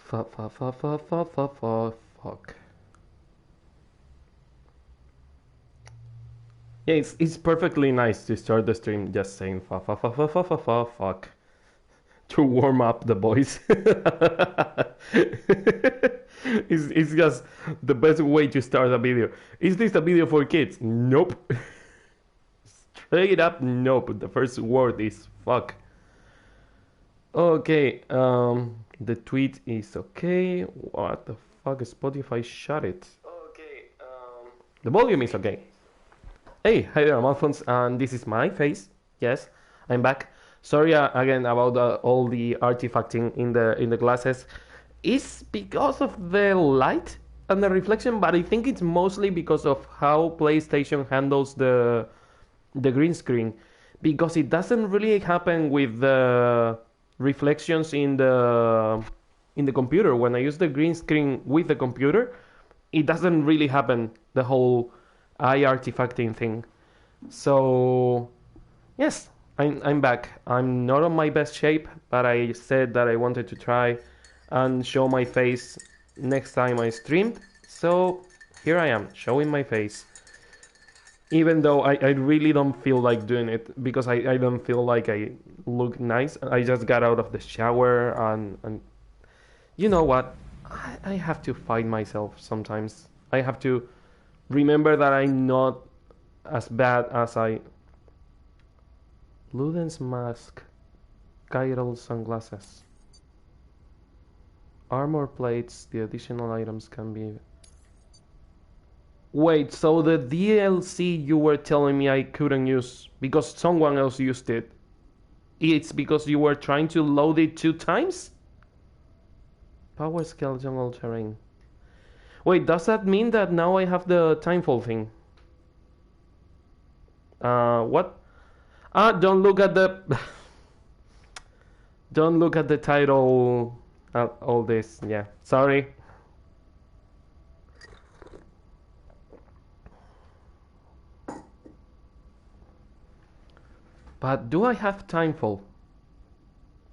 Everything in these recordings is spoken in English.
Fuck. Yeah, it's perfectly nice to start the stream just saying fuck to warm up the voice. It's just the best way to start a video. Is this a video for kids? Nope. Straight up, nope. The first word is fuck. Okay, the tweet is okay. What the fuck? Spotify shut it. Okay, the volume is okay. Hey, hi there, I'm Alphonse, and this is my face. Yes, I'm back. Sorry again about all the artifacting in the glasses. It's because of the light and the reflection, but I think it's mostly because of how PlayStation handles the green screen, because it doesn't really happen with the reflections in the computer. When I use the green screen with the computer, it doesn't really happen, the whole eye artifacting thing. So yes, I'm back. I'm not on my best shape, but I said that I wanted to try and show my face next time I streamed. So here I am, showing my face. Even though I really don't feel like doing it, because I don't feel like I look nice. I just got out of the shower, and you know what? I have to fight myself sometimes. I have to remember that I'm not as bad as I... Luden's mask, chiral sunglasses, armor plates. The additional items can be... Wait, so the DLC you were telling me I couldn't use because someone else used it, it's because you were trying to load it 2 times? Power scale jungle terrain. Wait, does that mean that now I have the timefall thing? What? Don't look at the... Don't look at the title, all this, yeah, sorry. But do I have timefall?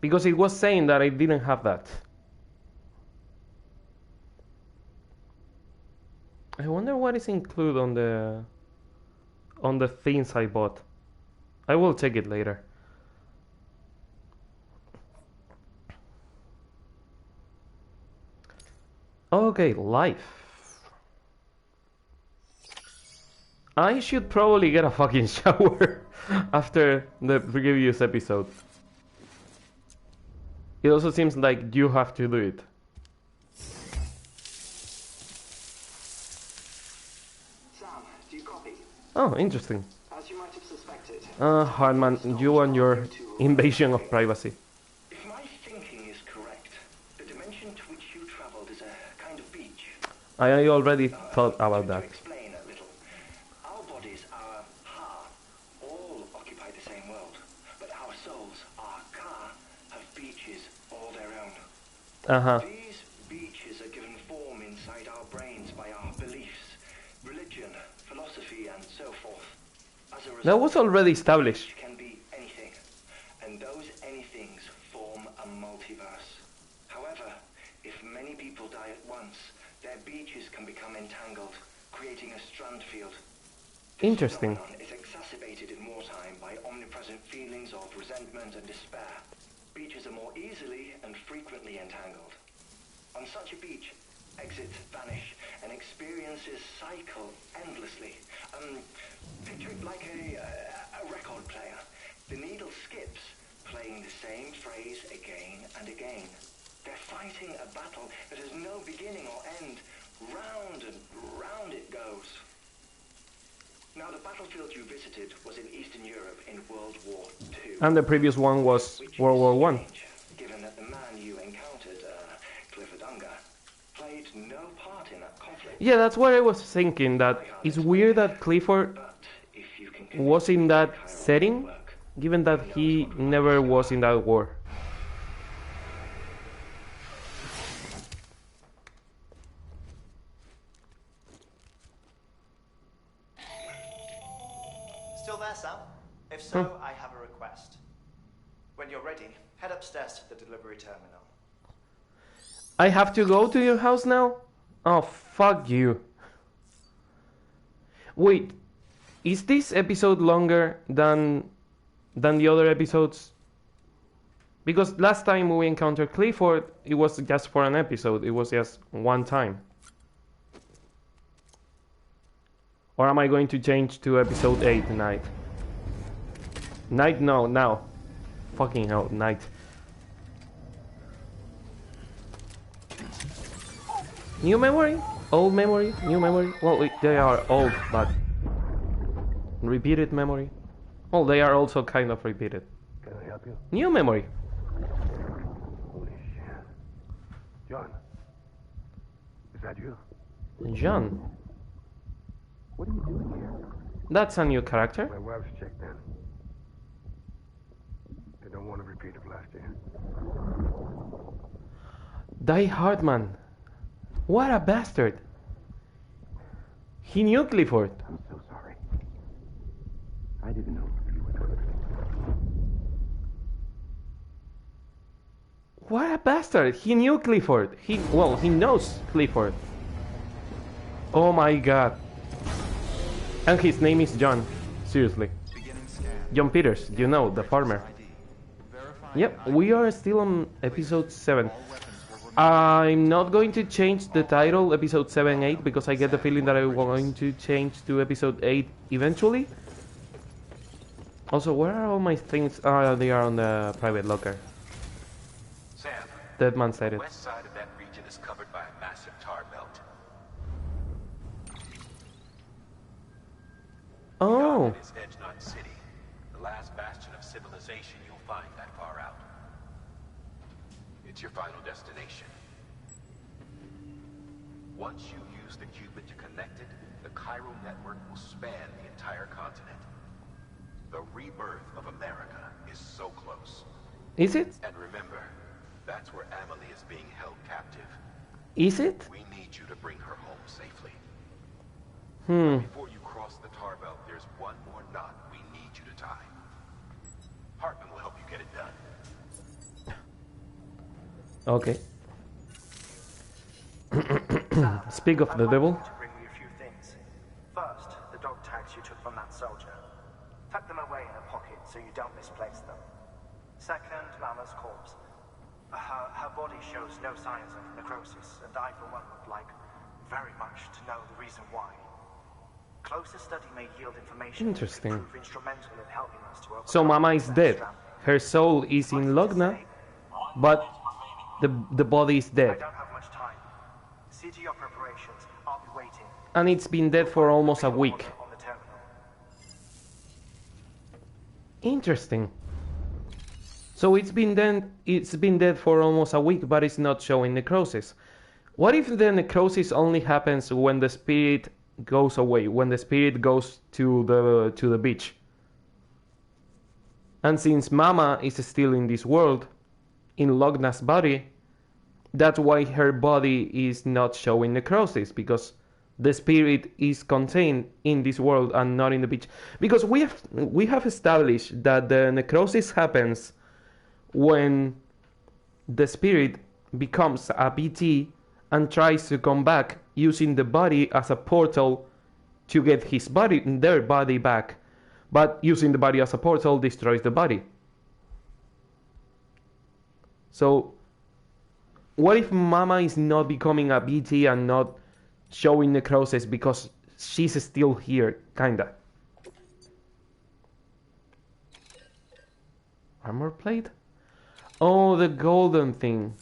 Because it was saying that I didn't have that. I wonder what is included on the things I bought. I will check it later. Okay, life. I should probably get a fucking shower after the previous episode. It also seems like you have to do it. Sam, do you copy? Oh, interesting. As you might have suspected. Hartman, you and your invasion of privacy. If my thinking is correct, the dimension to which you traveled is a kind of beach. I already thought about that. To explain a little, our bodies, our ha, all occupy the same world, but our souls, our ka, have beaches all their own. These beaches are given form inside our brains by our beliefs, religion, philosophy, and so forth. As a result, that was already established. it can be anything, and those anythings form a multiverse. However, if many people die at once, their beaches can become entangled, creating a strand field. This Interesting. phenomenon is exacerbated in wartime by omnipresent feelings of resentment and despair. Beaches are more easily and frequently entangled. On such a beach, exits vanish and experiences cycle endlessly. Picture it like a record player. The needle skips, playing the same phrase again and again. They're fighting a battle that has no beginning or end. Round and round it goes. Now, the battlefield you visited was in Eastern Europe in World War II. And the previous one was World War One. Given that the man you encountered, Clifford Unger, played no part in that conflict. Yeah, that's what I was thinking, that it's weird that Clifford was in that setting, given that he never was in that war. Still there, Sam? If so, I have a request. When you're ready, head upstairs to the delivery terminal. I have to go to your house now? Oh, fuck you. Wait, is this episode longer than the other episodes? Because last time we encountered Clifford, it was just for an episode. It was just one time. Or am I going to change to episode 8 tonight? Night? No, now. Fucking hell, night. New memory? Old memory? New memory? Well, they are old, but... Repeated memory? Well, they are also kind of repeated. Can I help you? New memory. Holy shit. John. Is that you? John. What are you doing here? That's a new character. My wife's checked in. They don't want to repeat of last year. Die Hardman. What a bastard. He knew Clifford. I'm so sorry. I didn't know you were doing this. What a bastard. He knew Clifford. He knows Clifford. Oh my god. And his name is John. Seriously. John Peters, you know, the farmer. Yep, we are still on episode 7. I'm not going to change the title episode 7, 8 because I get the feeling that I'm going to change to episode 8 eventually. Also, where are all my things? They are on the private locker. Sam, Dead man said the it. west side of that region is covered by a massive tar belt. Oh, Beyond it is Edgenot City, the last bastion of civilization you'll find that far out. It's your final destination. Once you use the Cupid to connect it, the chiral network will span the entire continent. The rebirth of America is so close. is it? And remember, that's where Amelie is being held captive. Is it? We need you to bring her home safely. Hmm. Before you cross the tar belt, there's one more knot we need you to tie. Hartman will help you get it done. Okay. Speak of the devil. To bring you a few things. First, the dog tags you took from that soldier. Tuck them away in a pocket so you don't misplace them. Second, Mama's corpse. Her body shows no signs of necrosis, and I, for one, would like very much to know the reason why. Closer study may yield information Interesting. that could prove instrumental in helping us to overcome So Mama is that dead. stranding. Her soul is in Logna, but the body is I dead. don't have much time. CG your preparations. I'll be waiting. And it's been dead for almost a week. On the terminal. Interesting. So it's been dead for almost a week, but it's not showing necrosis. What if the necrosis only happens when the spirit goes away, when the spirit goes to the beach? And since Mama is still in this world, in Logna's body, that's why her body is not showing necrosis, because the spirit is contained in this world and not in the beach. Because we have established that the necrosis happens when the spirit becomes a BT and tries to come back using the body as a portal to get their body back. But using the body as a portal destroys the body. So, what if Mama is not becoming a BT and not showing necrosis because she's still here, kinda? Armor plate? Oh, the golden thing.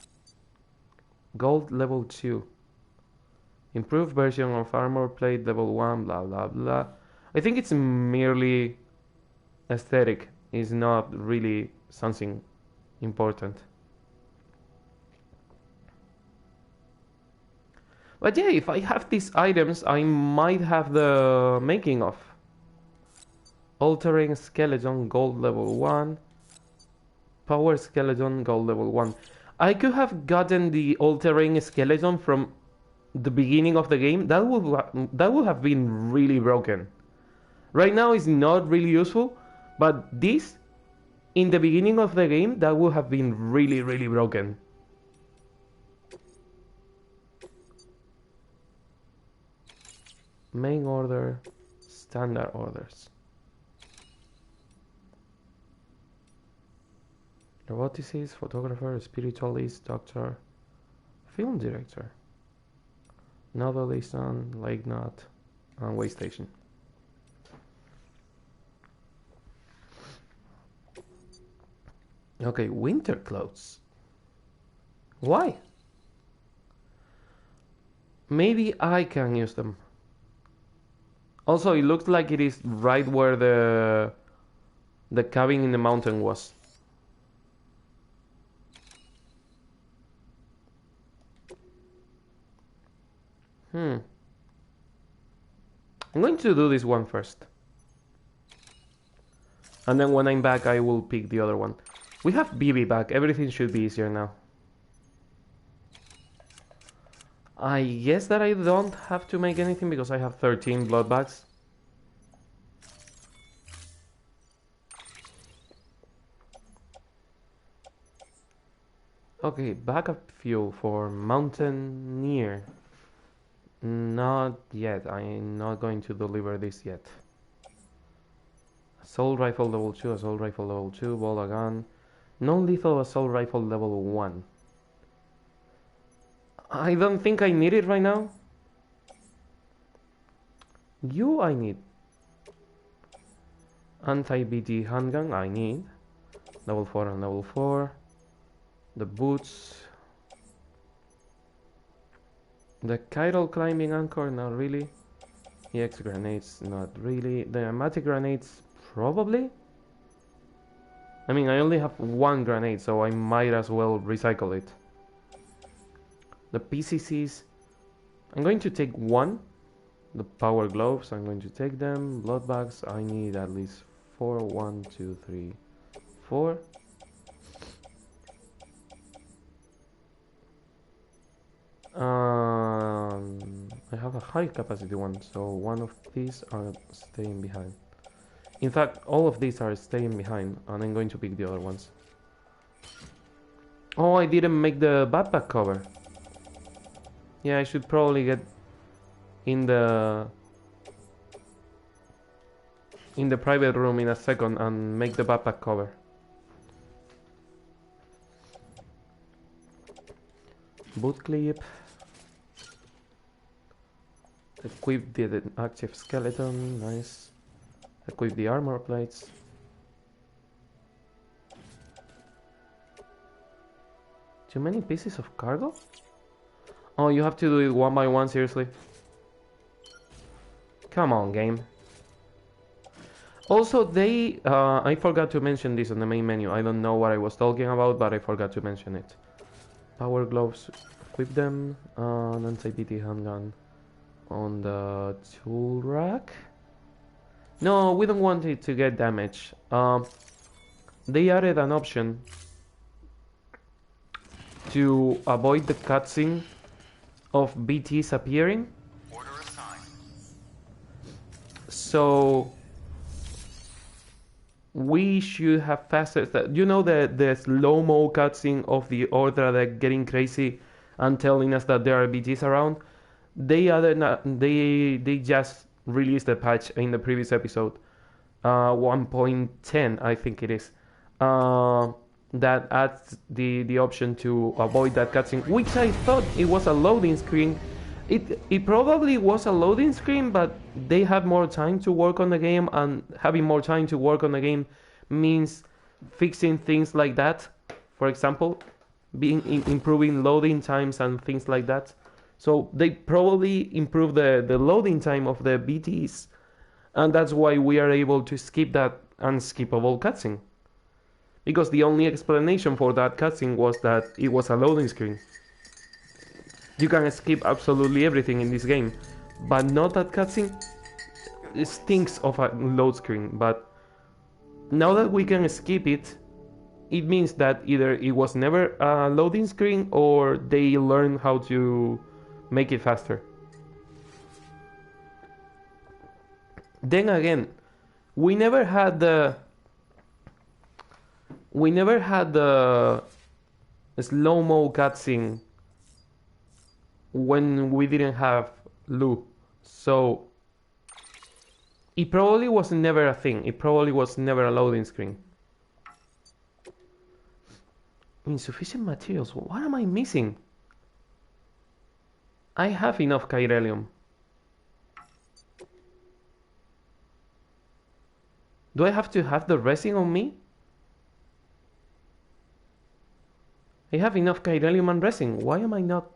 Gold level 2. Improved version of armor plate level 1, blah blah blah. I think it's merely aesthetic. It's not really something important. But yeah, if I have these items, I might have the making of. Altering skeleton, gold level 1. Power skeleton, gold level 1. I could have gotten the altering skeleton from the beginning of the game. That would have been really broken. Right now it's not really useful, but this, in the beginning of the game, that would have been really, really broken. Main order, standard orders. Roboticist, photographer, spiritualist, doctor, film director, novelist, lake nut, and way station. Okay, winter clothes. Why? Maybe I can use them. Also, it looks like it is right where the cabin in the mountain was. I'm going to do this one first. And then when I'm back, I will pick the other one. We have BB back. Everything should be easier now. I guess that I don't have to make anything because I have 13 blood bags. Okay, backup fuel for Mountaineer. Not yet. I'm not going to deliver this yet. Assault rifle level 2, assault rifle level 2, bola gun. Non-lethal assault rifle level 1. I don't think I need it right now. I need. Anti-BT handgun, I need. Level 4 and level 4. The boots. The chiral climbing anchor, not really. EX grenades, not really. The pneumatic grenades, probably. I mean, I only have one grenade, so I might as well recycle it. The PCCs, I'm going to take one. The power gloves, I'm going to take them. Blood bags, I need at least 4. 1, 2, 3, 4. I have a high capacity one, so one of these are staying behind. In fact, all of these are staying behind, and I'm going to pick the other ones. Oh, I didn't make the backpack cover. Yeah, I should probably get in the private room in a second and make the backpack cover. Boot clip. Equip the active skeleton, nice. Equip the armor plates. Too many pieces of cargo? Oh, you have to do it one by one, seriously? Come on, game. Also, I forgot to mention this on the main menu. I don't know what I was talking about, but I forgot to mention it. Power gloves, equip them. An anti-BT handgun on the tool rack. No, we don't want it to get damaged. They added an option to avoid the cutscene of BTs appearing. Order assigned. So we should have faster. You know the slow-mo cutscene of the Order that getting crazy and telling us that there are BTs around. They just released a patch in the previous episode, 1.10 I think it is, that adds the option to avoid that cutscene, which I thought it was a loading screen. It probably was a loading screen, but they had more time to work on the game, and having more time to work on the game means fixing things like that. For example, improving loading times and things like that. So they probably improved the loading time of the BTs, and that's why we are able to skip that unskippable cutscene. Because the only explanation for that cutscene was that it was a loading screen. You can skip absolutely everything in this game, but not that cutscene. It stinks of a load screen, but now that we can skip it, it means that either it was never a loading screen or they learned how to make it faster. Then again, we never had the slow-mo cutscene when we didn't have Lou. So It probably was never a thing. It probably was never a loading screen. Insufficient materials. What am I missing? I have enough chiralium. Do I have to have the resin on me? I have enough chiralium and resin. Why am I not?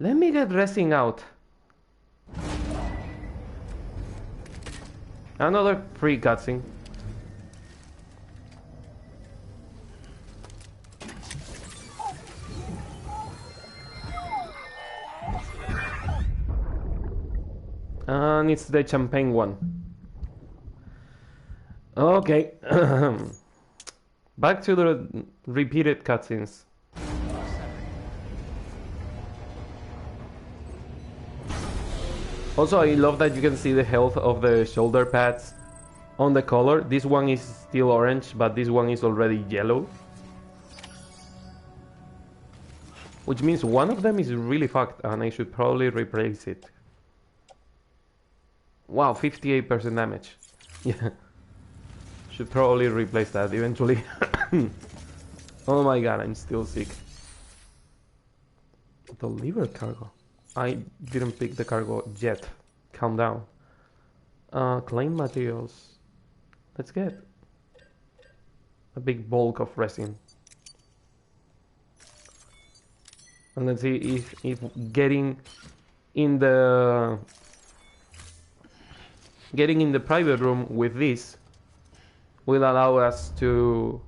Let me get resin out. Another free cutscene. And it's the champagne one. Okay. Back to the repeated cutscenes. Also, I love that you can see the health of the shoulder pads on the color. This one is still orange, but this one is already yellow. Which means one of them is really fucked, and I should probably replace it. Wow, 58% damage. Yeah. Should probably replace that eventually. Oh my god, I'm still sick. Deliver cargo. I didn't pick the cargo yet. Calm down. Claim materials. Let's get a big bulk of resin. And let's see if getting in the private room with this will allow us to,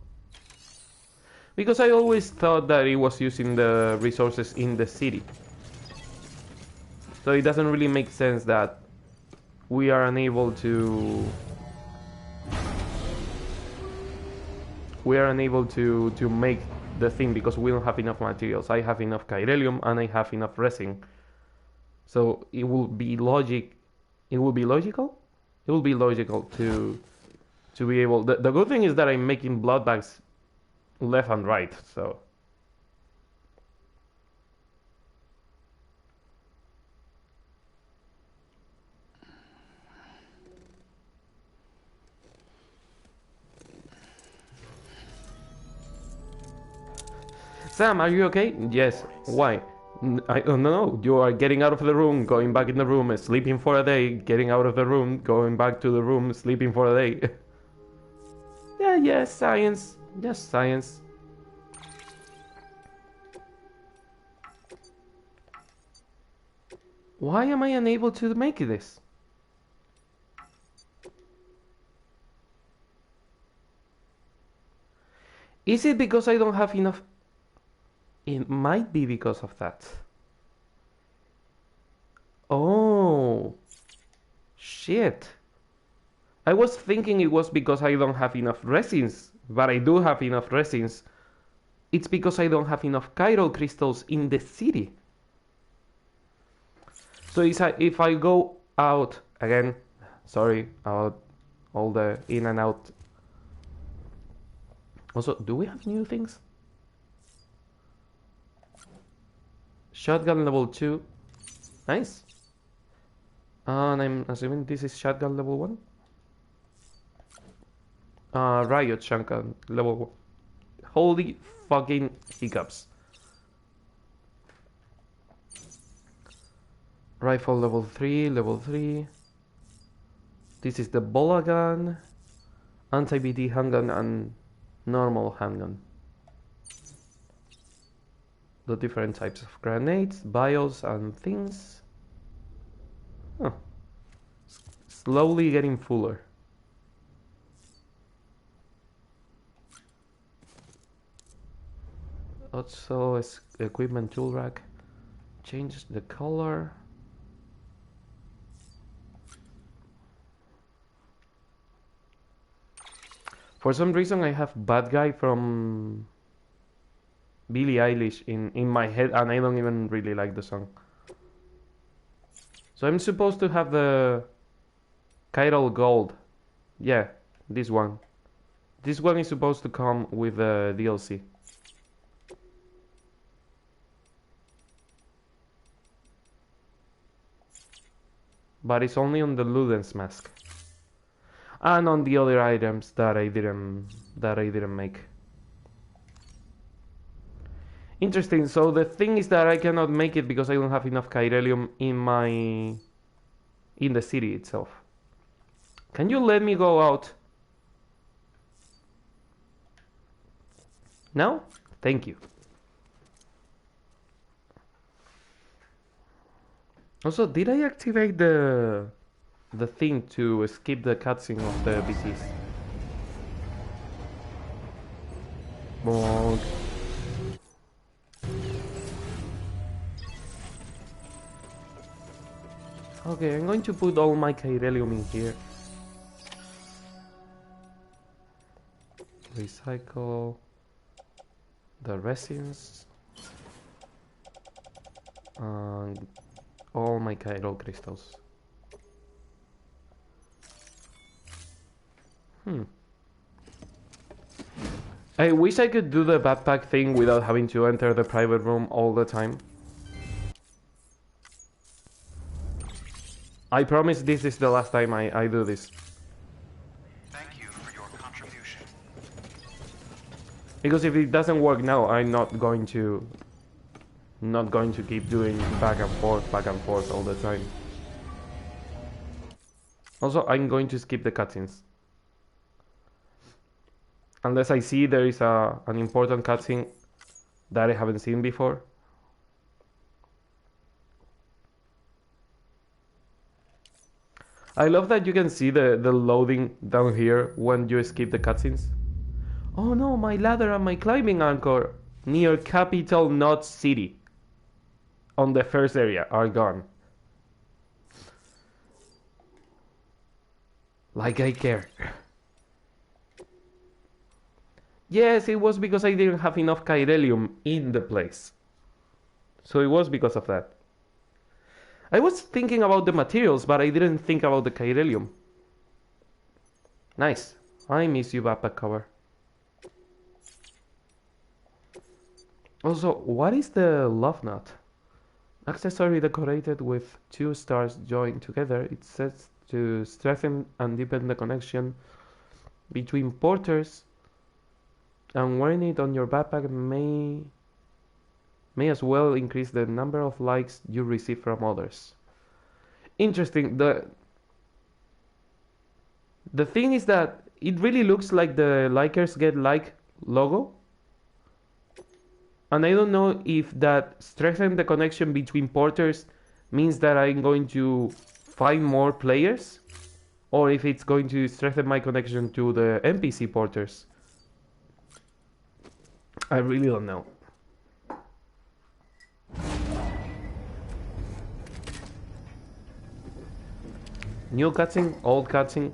because I always thought that it was using the resources in the city, so it doesn't really make sense that we are unable to make the thing because we don't have enough materials. I have enough chiralium and I have enough resin, so it will be logical to be able. The good thing is that I'm making blood bags left and right, so. Sam, are you okay? Yes. Why? I don't know. You are getting out of the room, going back in the room, sleeping for a day, getting out of the room, going back to the room, sleeping for a day. Yeah, science. Just science. Why am I unable to make this? Is it because I don't have enough? It might be because of that. Oh, shit. I was thinking it was because I don't have enough resins, but I do have enough resins. It's because I don't have enough chiral crystals in the city. So if I go out again, sorry about all the in and out. Also, do we have new things? Shotgun level 2. Nice. And I'm assuming this is shotgun level 1. Riot shotgun level 1. Holy fucking hiccups. Rifle level 3, level 3. This is the bola gun, anti-BT handgun, and normal handgun. The different types of grenades, bios, and things. Huh. Slowly getting fuller. Also, equipment tool rack. Change the color. For some reason, I have Bad Guy from Billie Eilish in my head, and I don't even really like the song. So I'm supposed to have the chiral gold. Yeah, this one. This one is supposed to come with the DLC. but it's only on the Luden's mask and on the other items that I didn't make. Interesting. So the thing is that I cannot make it because I don't have enough chiralium in the city itself. Can you let me go out? No? Thank you. Also, did I activate the thing to skip the cutscene of the BCs? Bonk. Okay, I'm going to put all my chiralium in here. Recycle the resins and all my chiral crystals. I wish I could do the backpack thing without having to enter the private room all the time. I promise this is the last time I do this. Thank you for your contribution. Because if it doesn't work now, I'm not going to keep doing back and forth all the time. Also, I'm going to skip the cutscenes. Unless I see there is an important cutscene that I haven't seen before. I love that you can see the loading down here when you skip the cutscenes. Oh no, my ladder and my climbing anchor near Capital Knot City on the first area are gone. Like I care. Yes, it was because I didn't have enough chiralium in the place. So it was because of that. I was thinking about the materials, but I didn't think about the chiralium. Nice. I miss you, backpack cover. Also, what is the love knot? Accessory decorated with 2 stars joined together. It says to strengthen and deepen the connection between porters, and wearing it on your backpack may as well increase the number of likes you receive from others. Interesting. The thing is that it really looks like the likers get like logo. And I don't know if that strengthen the connection between porters means that I'm going to find more players, or if it's going to strengthen my connection to the NPC porters. I really don't know. New cutscene, old cutscene.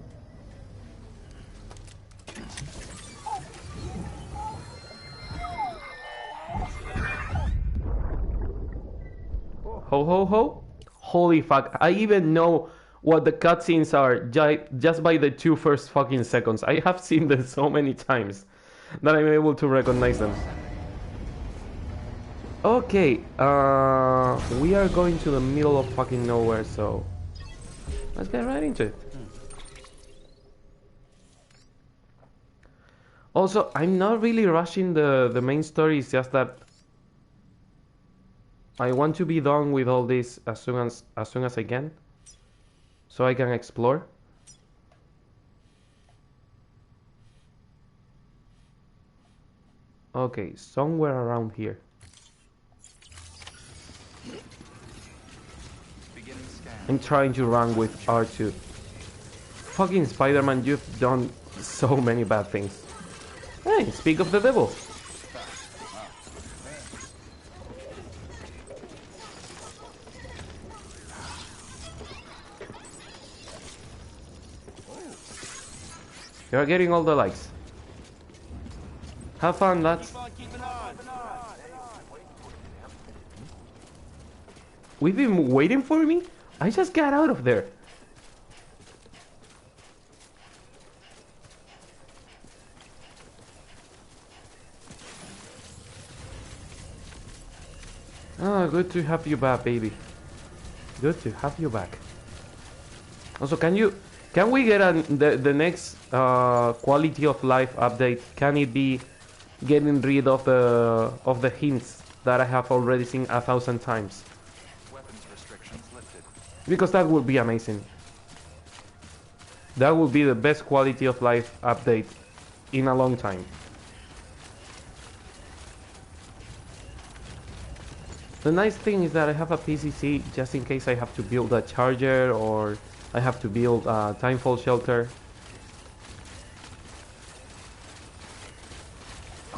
Ho ho ho. Holy fuck, I even know what the cutscenes are just by the 2 first fucking seconds. I have seen them so many times that I'm able to recognize them. Okay, we are going to the middle of fucking nowhere, so let's get right into it. Also, I'm not really rushing the main story, it's just that I want to be done with all this as soon as I can, so I can explore. Okay, somewhere around here. I'm trying to run with R2. Fucking Spider-Man, you've done so many bad things. Hey, speak of the devil. You're getting all the likes. Have fun, lads. We've been waiting for me? I just got out of there. Ah, good to have you back, baby. Good to have you back. Also, can we get the next quality of life update? Can it be getting rid of the hints that I have already seen 1,000 times? Weapons restrictions lifted. Because that would be amazing. That would be the best quality of life update in a long time. The nice thing is that I have a PCC just in case I have to build a charger or I have to build a timefall shelter.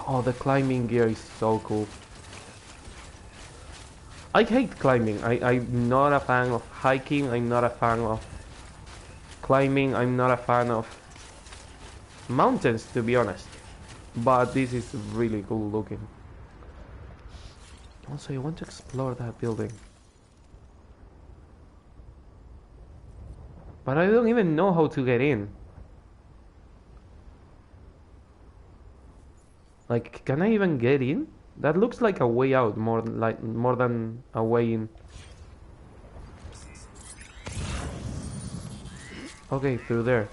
Oh, the climbing gear is so cool. I hate climbing. I'm not a fan of hiking. I'm not a fan of climbing. I'm not a fan of mountains, to be honest. But this is really cool looking. Also, I want to explore that building. But I don't even know how to get in. Like, can I even get in? That looks like a way out, more than a way in. Okay, through there.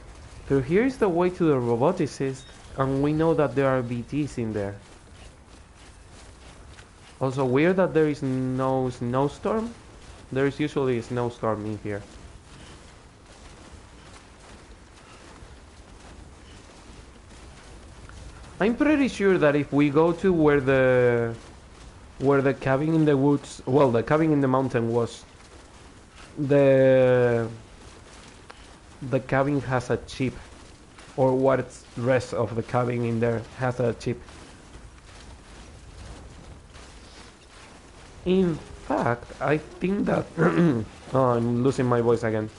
Through here is the way to the roboticist, and we know that there are BTs in there. Also weird that there is no snowstorm. There is usually a snowstorm in here. I'm pretty sure that if we go to where the cabin in the woods, well, the cabin in the mountain was, the cabin has a chip, or what's rest of the cabin in there has a chip. In fact, I think that oh, I'm losing my voice again.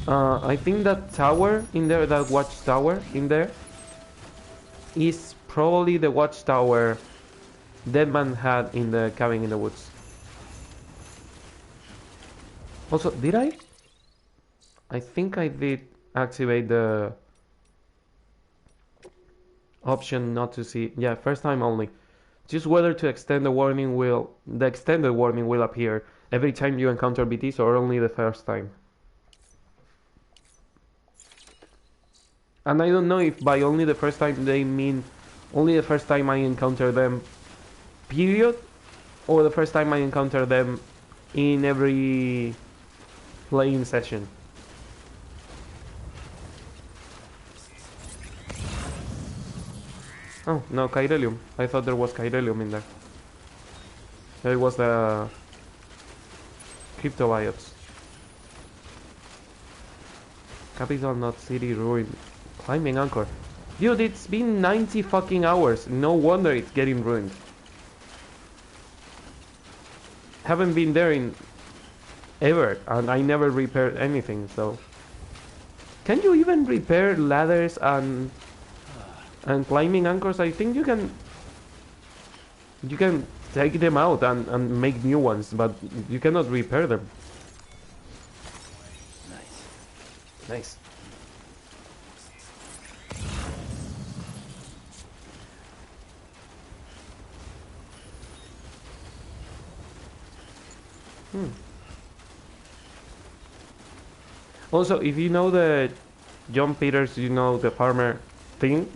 I think that tower in there, that watchtower in there, is probably the watchtower Deadman had in the cabin in the woods. Also, did I? I think I did activate the option not to see. Yeah, first time only. Choose whether to extend the warning will. The extended warning will appear every time you encounter BTs or only the first time. And I don't know if by only the first time they mean only the first time I encounter them, period, or the first time I encounter them in every playing session. Oh, no, Chirelium. I thought there was Chirelium in there. It was the cryptobiotes. Capital not city ruined. Climbing anchor. Dude, it's been 90 fucking hours. No wonder it's getting ruined. Haven't been there in ever, and I never repaired anything, so. Can you even repair ladders and climbing anchors? I think you can take them out and make new ones, but you cannot repair them. Nice. Also, if you know the John Peters, you know the farmer thing,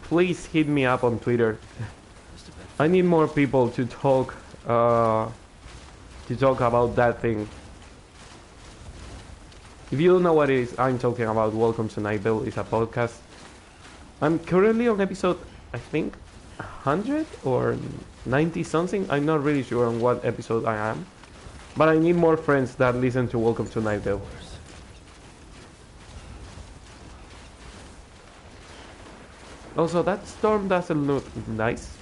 please hit me up on Twitter. I need more people to talk about that thing. If you don't know what it is I'm talking about, welcome to Nightville. It's a podcast. I'm currently on episode, I think, 100 or 90 something. I'm not really sure on what episode I am, but I need more friends that listen to Welcome to Nightville. Also, that storm doesn't look nice.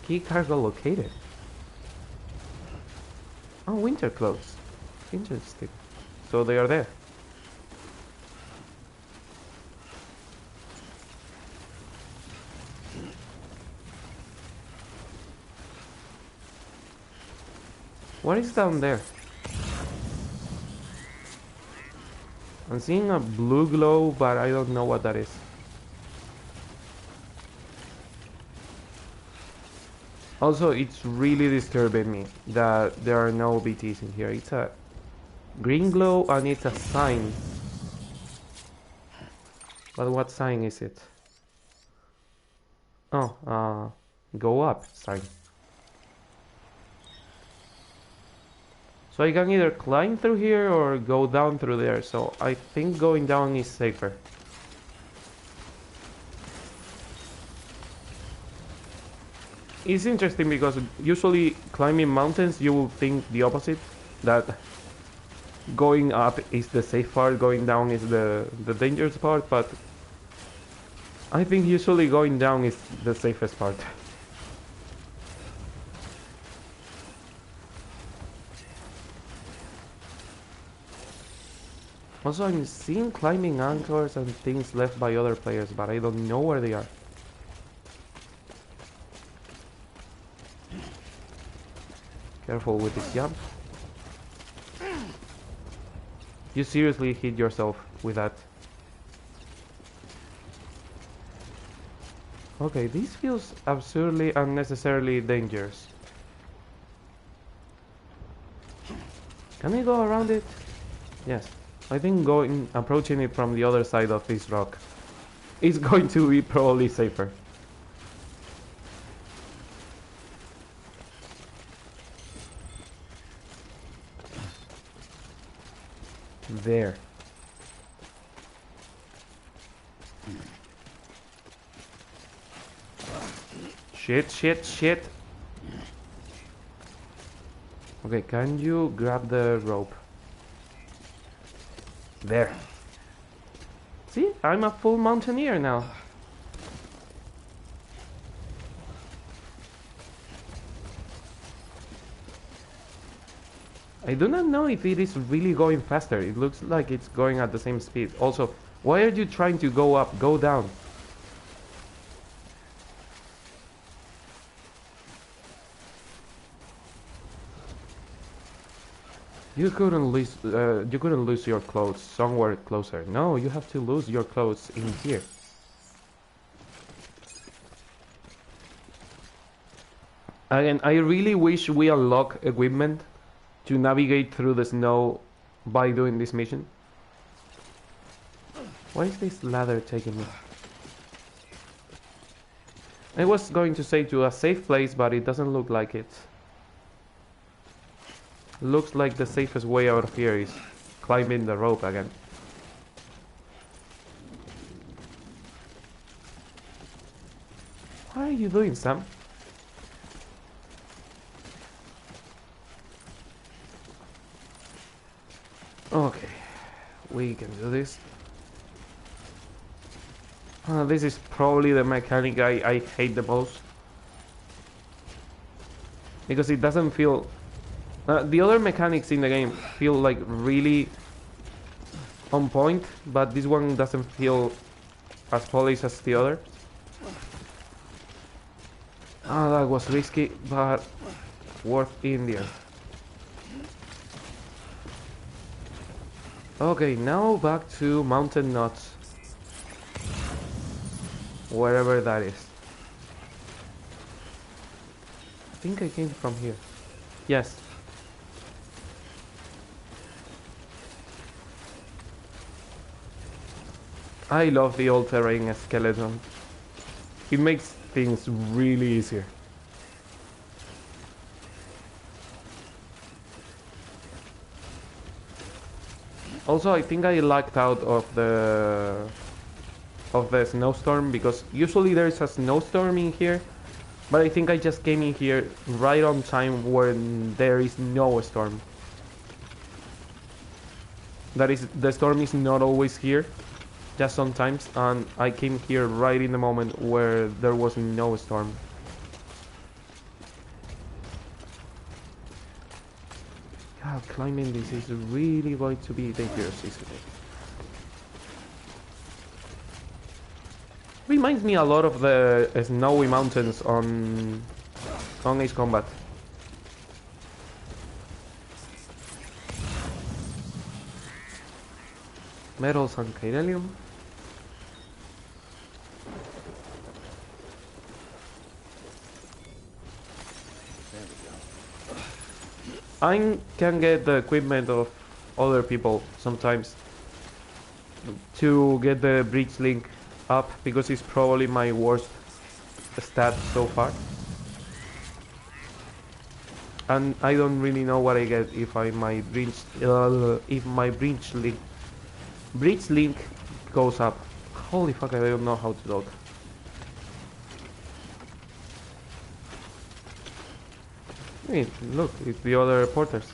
Key cargo located. Oh, winter clothes. Interesting. So they are there. What is down there? I'm seeing a blue glow, but I don't know what that is. Also, it's really disturbing me that there are no BTs in here. It's a green glow and it's a sign. But what sign is it? Oh, go up sign. So I can either climb through here or go down through there. So I think going down is safer. It's interesting because usually climbing mountains you will think the opposite, that going up is the safe part, going down is the dangerous part, but I think usually going down is the safest part. Also, I'm seeing climbing anchors and things left by other players, but I don't know where they are. Careful with this jump. You seriously hit yourself with that. Okay, this feels absurdly unnecessarily dangerous. Can I go around it? Yes. I think approaching it from the other side of this rock is going to be probably safer. There. Shit, shit, shit. Okay, can you grab the rope? There. See, I'm a full mountaineer now. I do not know if it is really going faster. It looks like it's going at the same speed. Also, why are you trying to go up? Go down. You couldn't lose your clothes somewhere closer. No, you have to lose your clothes in here. Again, I really wish we unlock equipment to navigate through the snow by doing this mission. Why is this ladder taking me? I was going to say to a safe place, but it doesn't look like it. Looks like the safest way out of here is climbing the rope again. What are you doing, Sam? Okay, we can do this. This is probably the mechanic I hate the most. Because it doesn't feel... the other mechanics in the game feel like really on point, but this one doesn't feel as polished as the other. That was risky, but worth in the end. Okay, now back to Mountain Nuts. Wherever that is. I think I came from here. Yes. I love the all-terrain skeleton. It makes things really easier. Also, I think I lagged out of the snowstorm, because usually there is a snowstorm in here, but I think I just came in here right on time when there is no storm. That is, the storm is not always here, just sometimes, and I came here right in the moment where there was no storm. God, climbing this is really going to be dangerous, isn't it? Reminds me a lot of the snowy mountains on Ace Combat. Metals and Chiralium. I can get the equipment of other people sometimes to get the breach link up because it's probably my worst stat so far. And I don't really know what I get if my breach link goes up. Holy fuck! I don't know how to talk. Hey, look, it's the other reporters.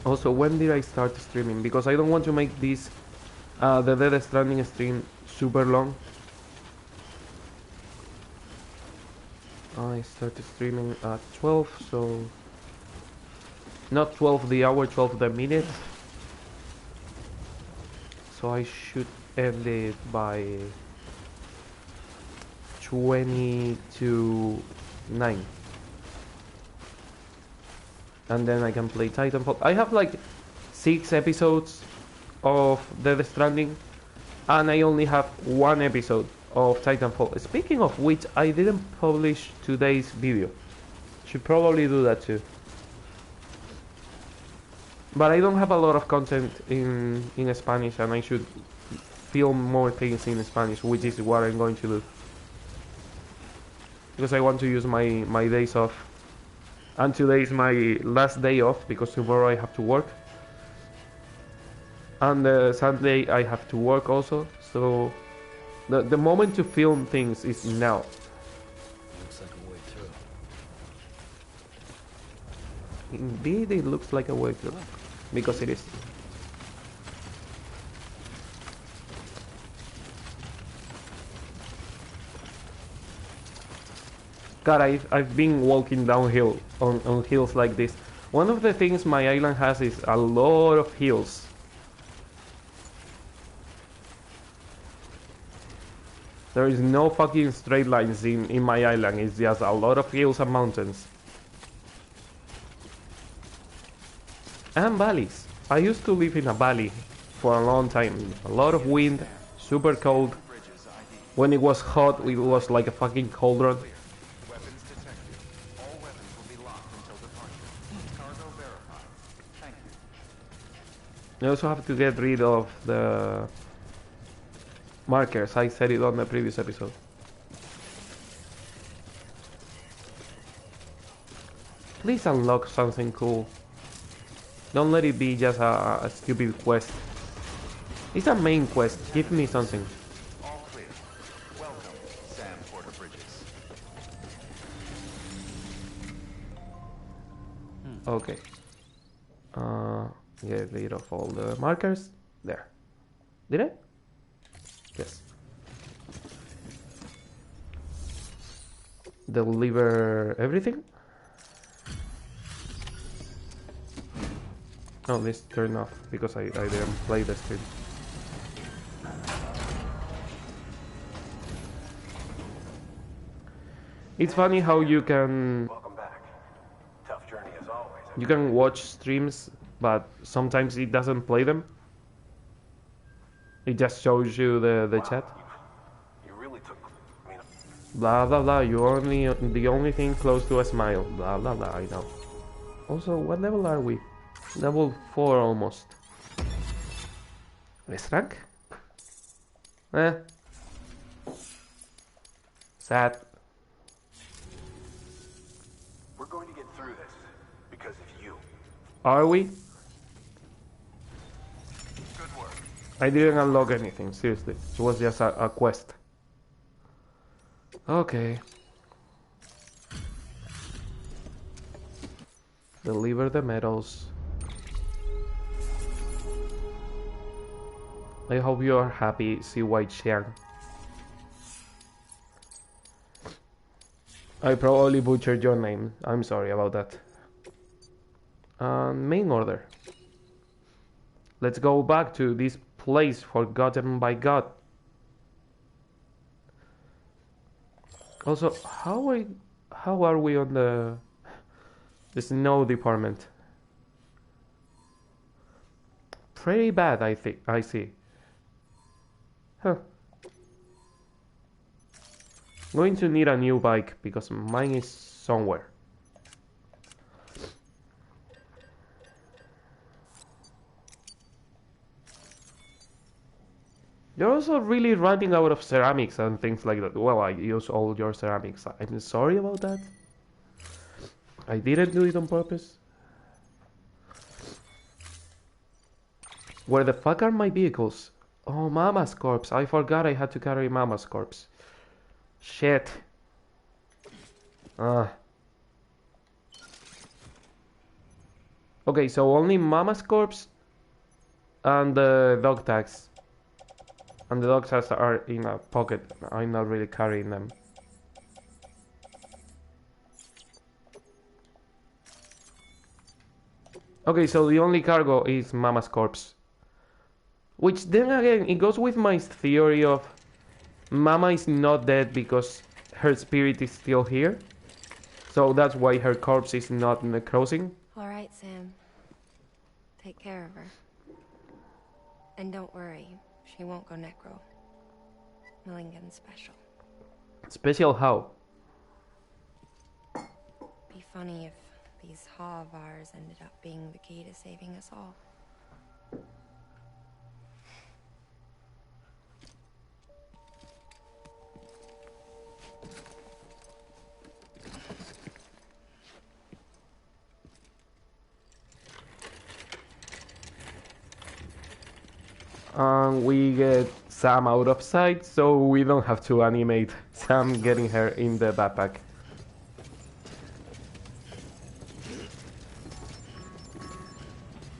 Also, when did I start streaming? Because I don't want to make this the Dead Stranding stream super long. I started streaming at 12, so not 12 the hour, 12 the minute. So I should end it by 20 to 9. And then I can play Titanfall. I have like 6 episodes of Death Stranding, and I only have 1 episode of Titanfall. Speaking of which, I didn't publish today's video. Should probably do that too. But I don't have a lot of content in Spanish, and I should film more things in Spanish, which is what I'm going to do. Because I want to use my days off. And today is my last day off because tomorrow I have to work. And Sunday I have to work also. So the moment to film things is now. Looks like a way through. Indeed, it looks like a way through. Because it is. God, I've been walking downhill on hills like this. One of the things my island has is a lot of hills. There is no fucking straight lines in my island. It's just a lot of hills and mountains. And valleys. I used to live in a valley for a long time. A lot of wind, super cold. When it was hot, it was like a fucking cauldron. I also have to get rid of the markers. I said it on the previous episode. Please unlock something cool. Don't let it be just a stupid quest. It's a main quest. Give me something. All clear. Welcome, Sam Porter Bridges. Okay. Get rid of all the markers. There. Did I? Yes. Deliver everything? Oh, this turned off because I didn't play the stream. It's funny how you can Welcome back. Tough journey as always. you can watch streams, but sometimes it doesn't play them. It just shows you the chat. You really took. I mean, Blah blah blah. You're the only thing close to a smile. Blah blah blah. I know. Also, what level are we? Level 4 almost. This rank? Sad. we're going to get through this because of you. Are we? Good work. I didn't unlock anything, seriously. It was just a quest. Okay. Deliver the medals. I hope you are happy, CY Chiang. I probably butchered your name. I'm sorry about that. Main order. Let's go back to this place forgotten by God. Also, how are we on the snow department? Pretty bad, I think. I see. Huh. I'm going to need a new bike because mine is somewhere. You're also really running out of ceramics and things like that. Well, I use all your ceramics. I'm sorry about that. I didn't do it on purpose. Where the fuck are my vehicles? Oh, Mama's corpse. I forgot I had to carry Mama's corpse. Shit. Ah. Okay, so only Mama's corpse and the dog tags. And the dog tags are in a pocket. I'm not really carrying them. Okay, so the only cargo is Mama's corpse. Which then again, it goes with my theory of Mama is not dead because her spirit is still here. So that's why her corpse is not necrosing. Alright, Sam. Take care of her. And don't worry, she won't go necro. Millingen's special. Special how? Be funny if these Ha of ours ended up being the key to saving us all. And we get Sam out of sight, so we don't have to animate Sam getting her in the backpack.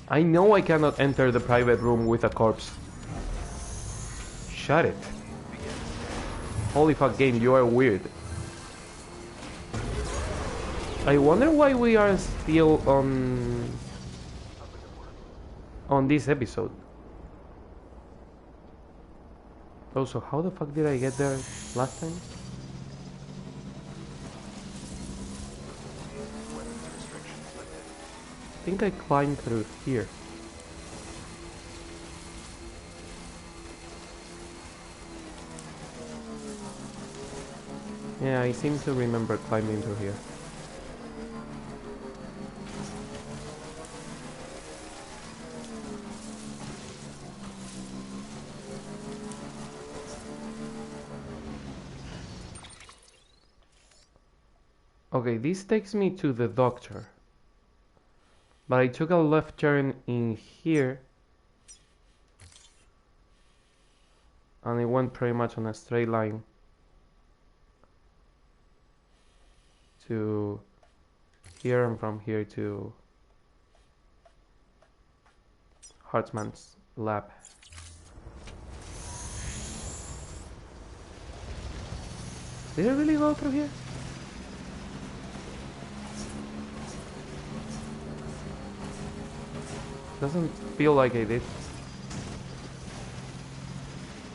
I know I cannot enter the private room with a corpse. Shut it. Holy fuck game, you are weird. I wonder why we are still on this episode. Also, how the fuck did I get there last time? I think I climbed through here. Yeah, I seem to remember climbing through here. Okay, this takes me to the doctor. But I took a left turn in here. And it went pretty much on a straight line to here, and from here to Hartman's lab. Did I really go through here? Doesn't feel like I did.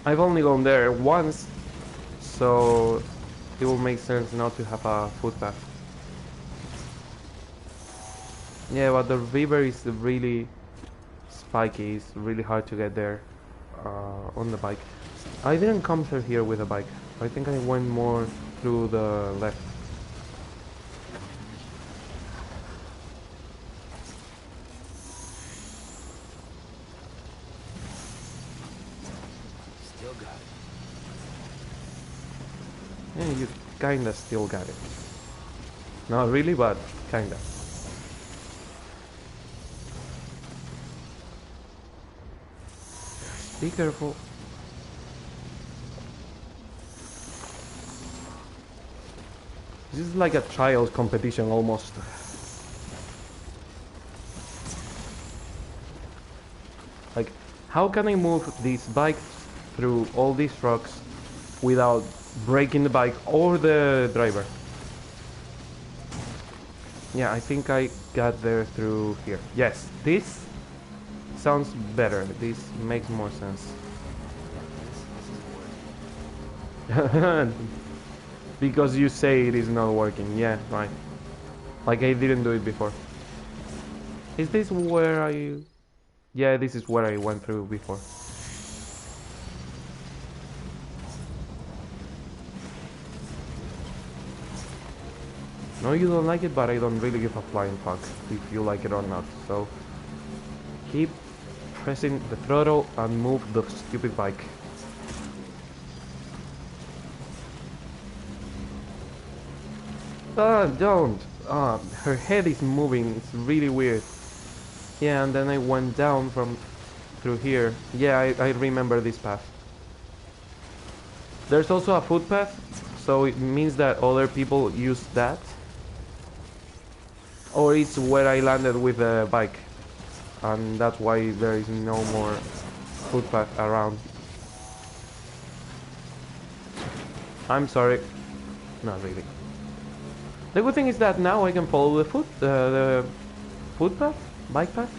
I've only gone there once, so it will make sense not to have a footpath. Yeah, but the river is really spiky. It's really hard to get there on the bike. I didn't come through here with a bike. I think I went more through the left. Still got it. Yeah, you kinda still got it. Not really, but kinda. Be careful. This is like a trials competition almost. Like, how can I move this bike through all these rocks without breaking the bike or the driver? Yeah, I think I got there through here. Yes, this sounds better. This makes more sense. Because you say it is not working. Yeah, right. Like I didn't do it before. Is this where I... Yeah, this is where I went through before. No, you don't like it, but I don't really give a flying fuck if you like it or not. So keep pressing the throttle and move the stupid bike. Don't! Her head is moving, it's really weird. Yeah, and then I went down from through here. Yeah, I remember this path. There's also a footpath, so it means that other people use that. Or it's where I landed with the bike. And that's why there is no more footpath around. I'm sorry. Not really. The good thing is that now I can follow the footpath? Bike path?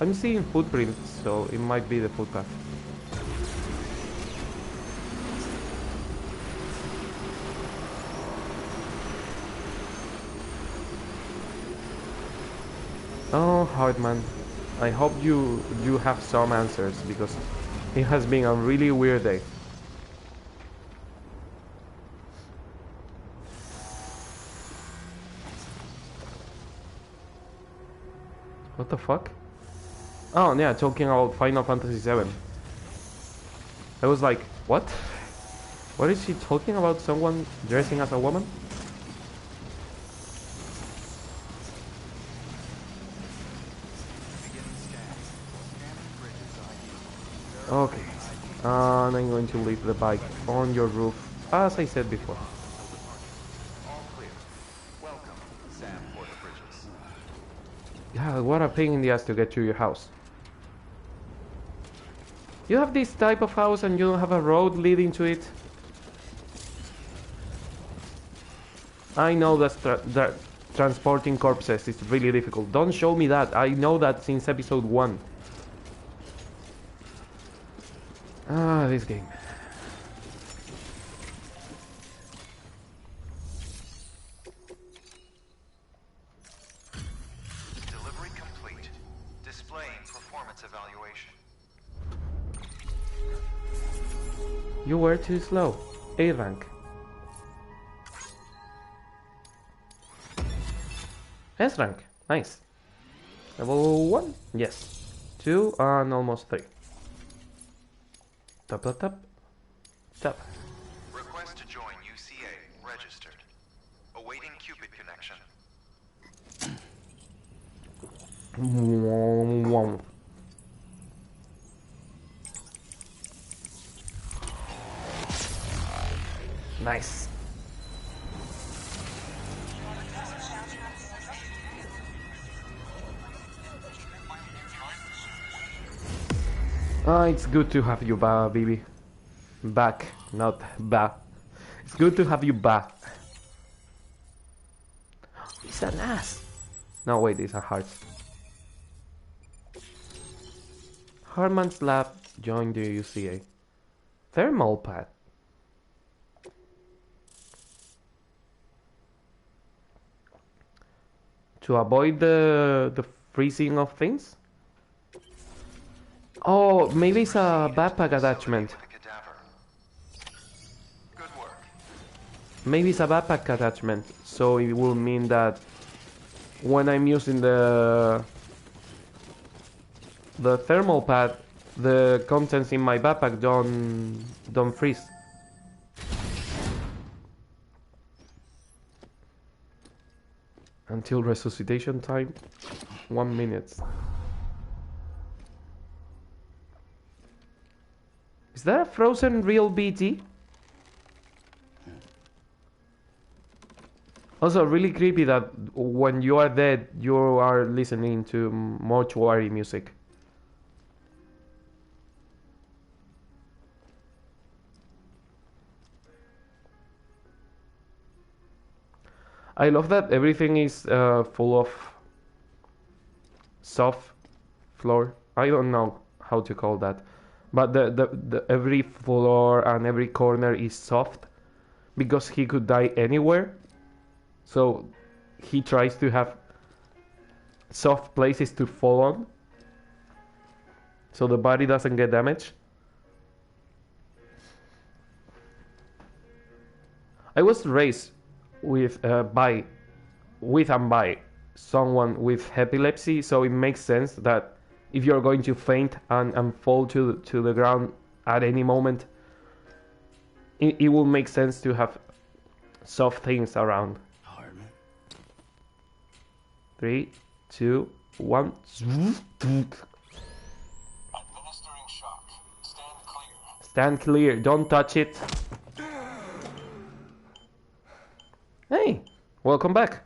I'm seeing footprints, so it might be the footpath. Oh, Hartman, I hope you have some answers, because it has been a really weird day. What the fuck? Oh, yeah, talking about Final Fantasy VII. I was like, what? What is she talking about? Someone dressing as a woman? Okay. And I'm going to leave the bike on your roof, as I said before. All clear. Welcome, Sam Porter Bridges. Yeah, what a pain in the ass to get to your house. You have this type of house and you don't have a road leading to it? I know that transporting corpses is really difficult. Don't show me that. I know that since episode 1. Ah, this game. Delivery complete. Displaying performance evaluation. You were too slow. A rank. S rank. Nice. Level 1? Yes. 2 and almost 3. Tap tap tap. Tap. Request to join UCA. Registered. Awaiting Cupid connection. Nice. It's good to have you back, baby. Back, not back. It's good to have you back. It's an ass. No, wait, it's a heart. Harman's lab joined the UCA. Thermal pad. To avoid the freezing of things? Oh, maybe it's a backpack attachment. Good work. Maybe it's a backpack attachment, so it will mean that when I'm using the thermal pad, the contents in my backpack don't freeze. Until resuscitation time, 1 minute. Is that a frozen real BT? Also, really creepy that when you are dead, you are listening to mortuary music. I love that everything is full of soft floor. I don't know how to call that, but the every floor and every corner is soft because he could die anywhere. So he tries to have soft places to fall on, so the body doesn't get damaged. I was raised with by with and by someone with epilepsy, so it makes sense that if you're going to faint and fall to the ground at any moment, it will make sense to have soft things around. Hardman. 3, 2, 1. Administering shock. Stand clear. Stand clear. Don't touch it. Hey, welcome back.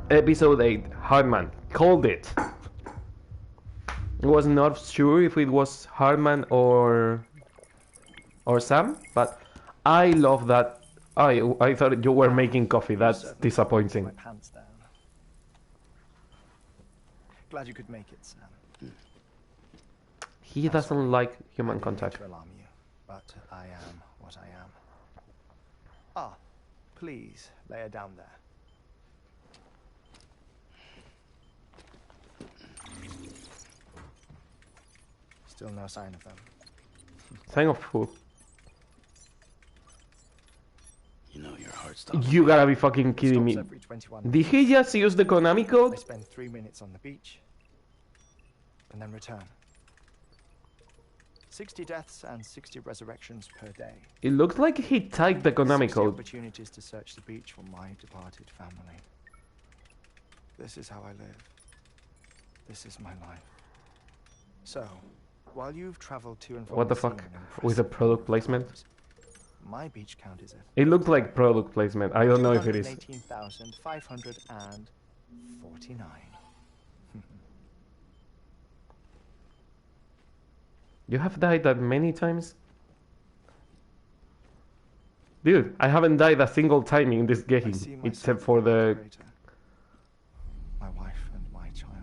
Episode 8, Hardman. Called it. I was not sure if it was Hardman or Sam, but I love that. I thought you were making coffee. That's disappointing. My pants down. Glad you could make it, Sam. He doesn't like human I didn't mean contact. to alarm you, but I am what I am. Ah, please lay her down there. Still no sign of them. Sign of who? You know your heart stops. You gotta be fucking kidding me. Stops every 21 Did he just use the Konami I code? spend 3 minutes on the beach, and then return. 60 deaths and 60 resurrections per day. It looks like he typed the Konami 60 code. opportunities to search the beach for my departed family. This is how I live. This is my life. So, while you've traveled to and from What the scene fuck? in With the impressive product placement? times, my beach count is It looks like product placement. I don't know if it is. 218,549. You have died that many times? Dude, I haven't died a single time in this I game, see except myself for in my the... crater. My wife and my child.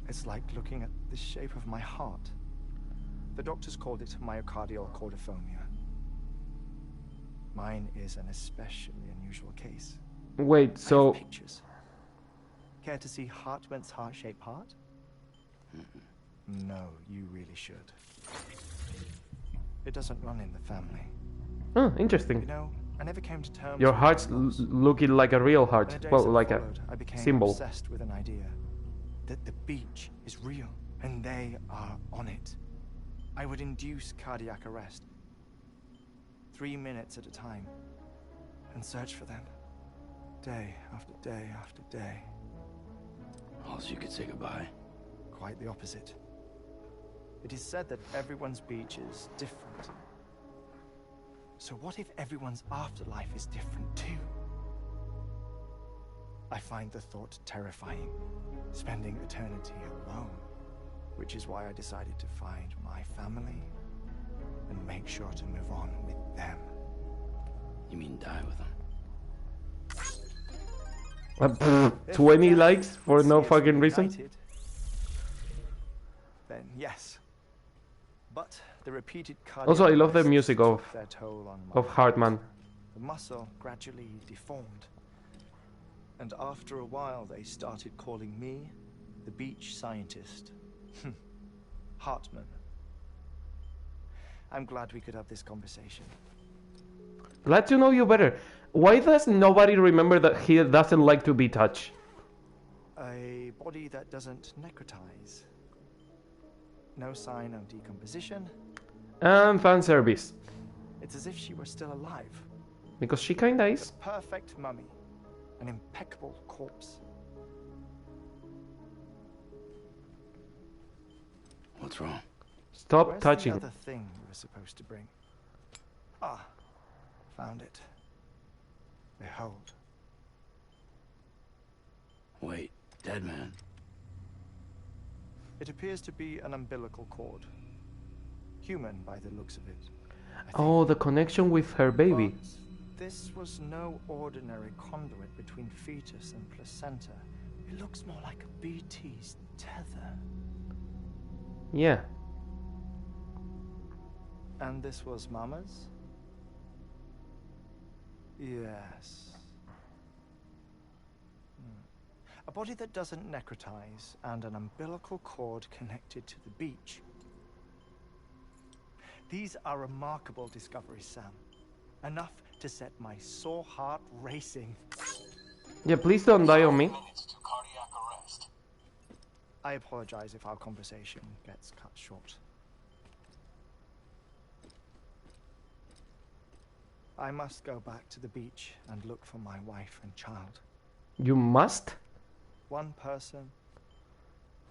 It's like looking at the shape of my heart. The doctors called it myocardial cordiphomia. Mine is an especially unusual case. Wait, I have so... pictures. Care to see Hartman's heart-shaped heart? No, you really should. It doesn't run in the family. Oh, You interesting. know, I never came to terms Your with heart's my loss. looking like a real In heart. the days Well, that like a followed, I became symbol. obsessed with an idea that the beach is real and they are on it. I would induce cardiac arrest, 3 minutes at a time, and search for them, day after day after day. Also, you could say goodbye. Quite the opposite. It is said that everyone's beach is different. So what if everyone's afterlife is different too? I find the thought terrifying, spending eternity alone, which is why I decided to find my family and make sure to move on with them. You mean die with them? 20 If likes for death no sees fucking me reason? united, then yes. But the repeated cardiac Also, I love the arrests music took of their toll on my Hartman. The muscle gradually deformed. And after a while, they started calling me the beach scientist. Hartman. I'm glad we could have this conversation. Glad to know you better. Why does nobody remember that he doesn't like to be touched? A body that doesn't necrotize. No sign of decomposition. And fan service. It's as if she were still alive. Because she kinda is. Perfect mummy. An impeccable corpse. What's wrong? Stop Where's touching. the other thing you were supposed to bring? Ah, found it. Behold. Wait, dead man. It appears to be an umbilical cord. Human by the looks of it. I think. Oh, the connection with her baby. But this was no ordinary conduit between fetus and placenta. It looks more like a BT's tether. Yeah. And this was Mama's? Yes. A body that doesn't necrotize and an umbilical cord connected to the beach. These are remarkable discoveries, Sam. Enough to set my sore heart racing. Yeah, please don't die on me. I apologize if our conversation gets cut short. I must go back to the beach and look for my wife and child. You must? One person.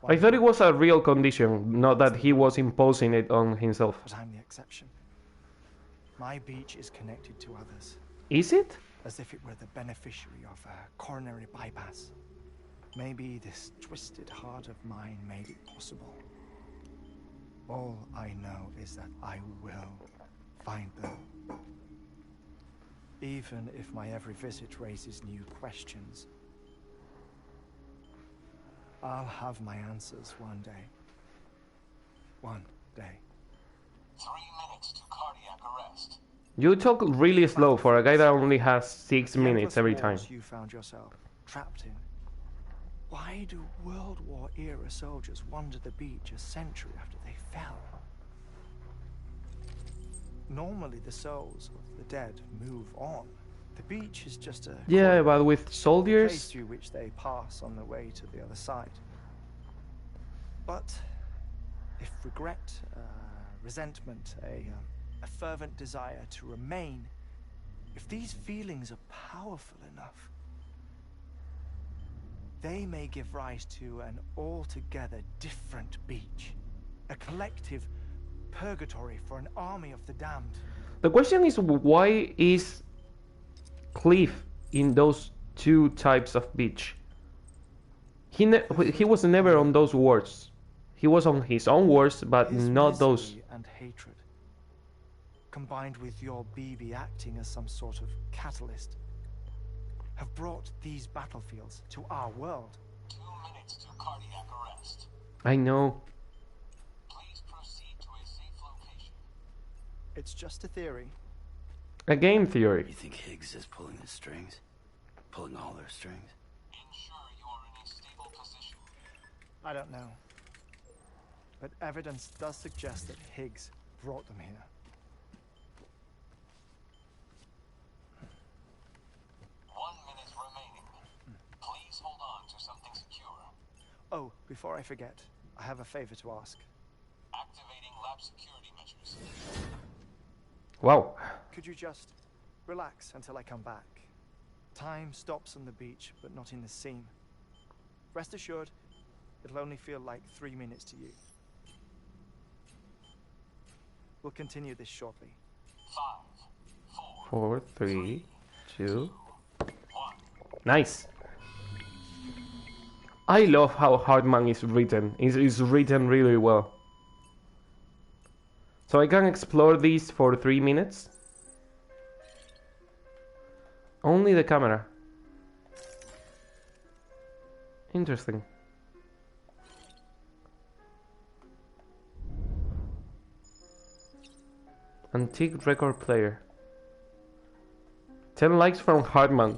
I thought it was a real condition, not that he was imposing it on himself. But I'm the exception. My beach is connected to others. Is it? As if it were the beneficiary of a coronary bypass. Maybe this twisted heart of mine made it possible. All I know is that I will find them. Even if my every visit raises new questions, I'll have my answers one day. One day. 3 minutes to cardiac arrest. You talk really slow for a guy that only has 6 minutes every time. You found yourself trapped in. Why do World War era soldiers wander the beach a century after they fell? Normally the souls of the dead move on. The beach is just a Yeah, but with place soldiers, through which they pass on the way to the other side. But if regret, resentment, a fervent desire to remain, if these feelings are powerful enough, they may give rise to an altogether different beach, a collective purgatory for an army of the damned. the question is, why is Cliff in those two types of beach? He was never on those wars. He was on his own wars, but His not those. misery and hatred, combined with your BB acting as some sort of catalyst, have brought these battlefields to our world. 2 minutes to cardiac arrest. I know. Please proceed to a safe location. It's just a theory. A game theory. You think Higgs is pulling the strings? Pulling all their strings? Ensure you are in a stable position. I don't know. But evidence does suggest that Higgs brought them here. 1 minute remaining. Please hold on to something secure. Oh, before I forget, I have a favor to ask. Activating lab security measures. Wow. Could you just relax until I come back? Time stops on the beach, but not in the scene. Rest assured, it'll only feel like 3 minutes to you. We'll continue this shortly. 5, 4, 4, 3, 2. 1. Nice. I love how Hartman is written. It's written really well. So I can explore these for 3 minutes. Only the camera. Interesting. Antique record player. 10 likes from Hartman.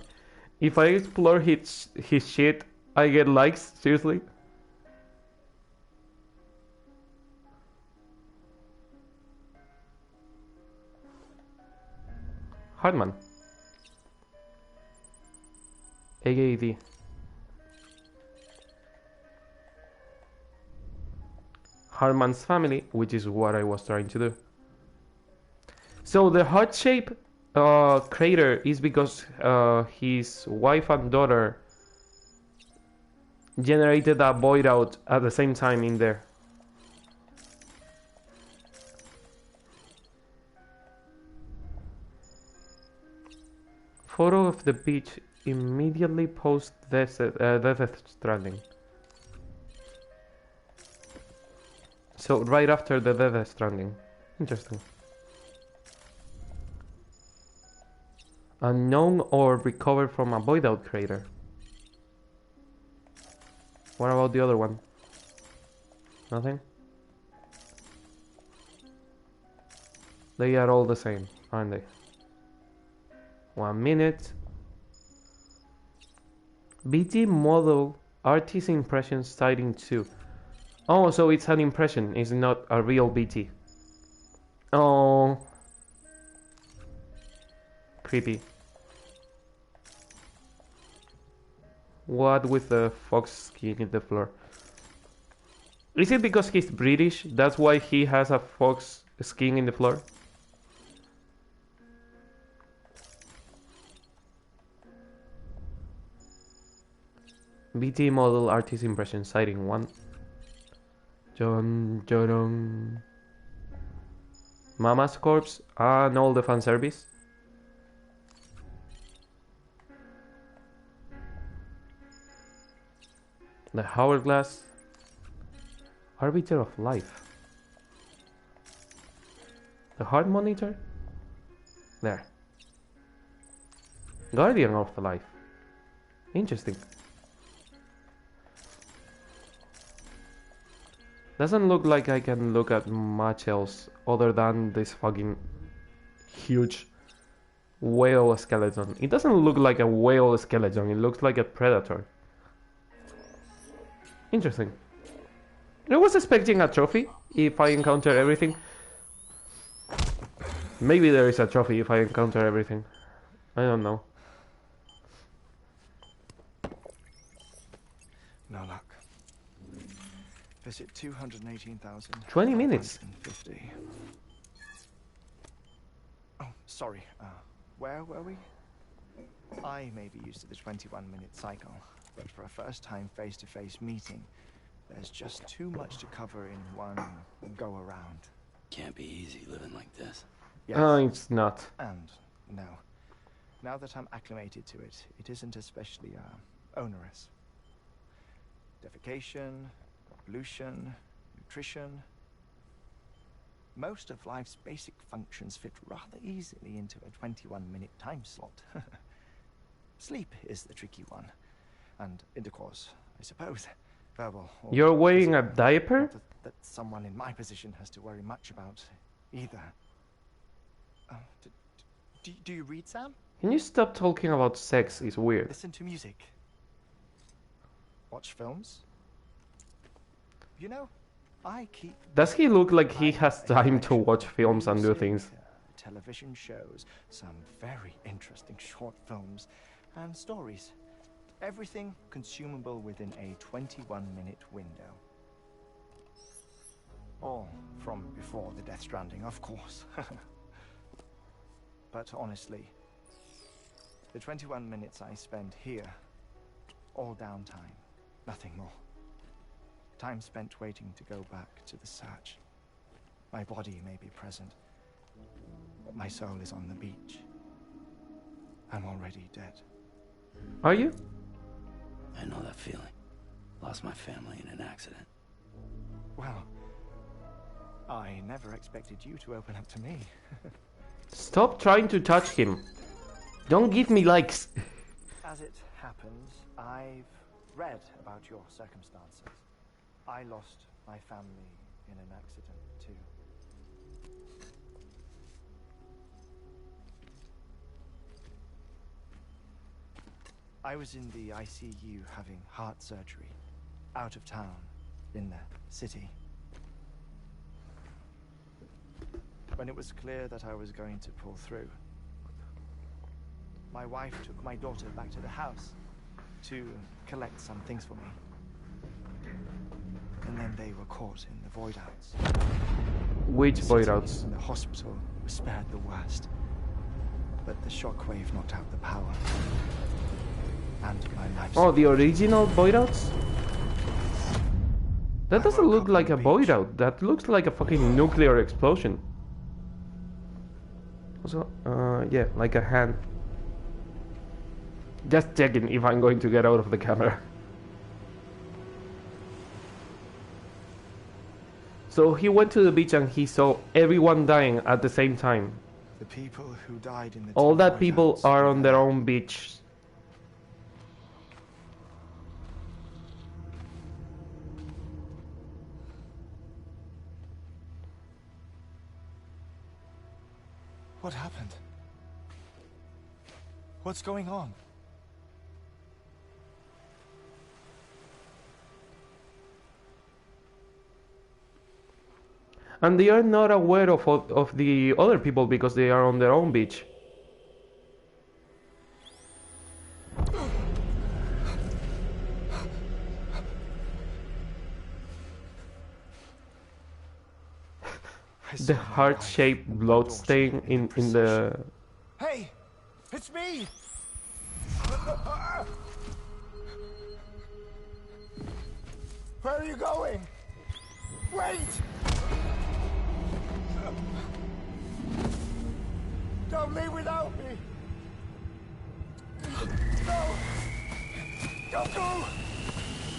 If I explore his shit, I get likes? Seriously? Hartman. AAD. Hartman's family, which is what I was trying to do. So the heart-shaped crater is because his wife and daughter generated a void out at the same time in there. Photo of the beach immediately post Death Stranding. So right after the Death Stranding. Interesting. Unknown or recovered from a void out crater. What about the other one? Nothing? They are all the same, aren't they? 1 minute. BT model artist impression sighting 2. Oh, so it's an impression, it's not a real BT. Oh, creepy. What with the fox skin in the floor? Is it because he's British? That's why he has a fox skin in the floor? BT model artist impression sighting 1. John Jorong. Mama's corpse and all the fan service. The hourglass. Arbiter of life. The heart monitor. There. Guardian of the life. Interesting. Doesn't look like I can look at much else other than this fucking huge whale skeleton. It doesn't look like a whale skeleton, it looks like a predator. Interesting. I was expecting a trophy if I encounter everything. Maybe there is a trophy if I encounter everything. I don't know. No luck. Visit 218,000. 20 minutes. 50. Oh, sorry. Where were we? I may be used to the 21-minute cycle, but for a first-time face-to-face meeting, there's just too much to cover in one go-around. Can't be easy living like this. Yes. It's not. And no. Now that I'm acclimated to it, it isn't especially onerous. Defecation, pollution, nutrition. Most of life's basic functions fit rather easily into a 21-minute time slot. Sleep is the tricky one. And intercourse, I suppose. Verbal. You're wearing a diaper? Not that someone in my position has to worry much about either. Do you read, Sam? Can you stop talking about sex? It's weird. Listen to music. Watch films. You know, I keep... Does he look like he has time to watch films and do things? Television shows, some very interesting short films, and stories. Everything consumable within a 21-minute window. All from before the Death Stranding, of course. But honestly, the 21 minutes I spend here, all downtime, nothing more. Time spent waiting to go back to the search. My body may be present, but my soul is on the beach. I'm already dead. Are you? I know that feeling. Lost my family in an accident. Well, I never expected you to open up to me. Stop trying to touch him. Don't give me likes. As it happens, I've read about your circumstances. I lost my family in an accident, too. I was in the ICU having heart surgery, out of town, in the city. When it was clear that I was going to pull through, my wife took my daughter back to the house to collect some things for me. And then they were caught in the void outs. Which void outs? The hospital was spared the worst, but the shockwave knocked out the power. And my life. Oh, the original void outs? That doesn't look like a void out. That looks like a fucking nuclear explosion. Also, yeah, like a hand. Just checking if I'm going to get out of the camera. So he went to the beach and he saw everyone dying at the same time. The people who died in the all that people are on their own beach. What happened? What's going on? And they are not aware of the other people because they are on their own beach. The heart-shaped blood stain in the... Hey! It's me! Where are you going? Wait! Don't leave without me! No! Don't go!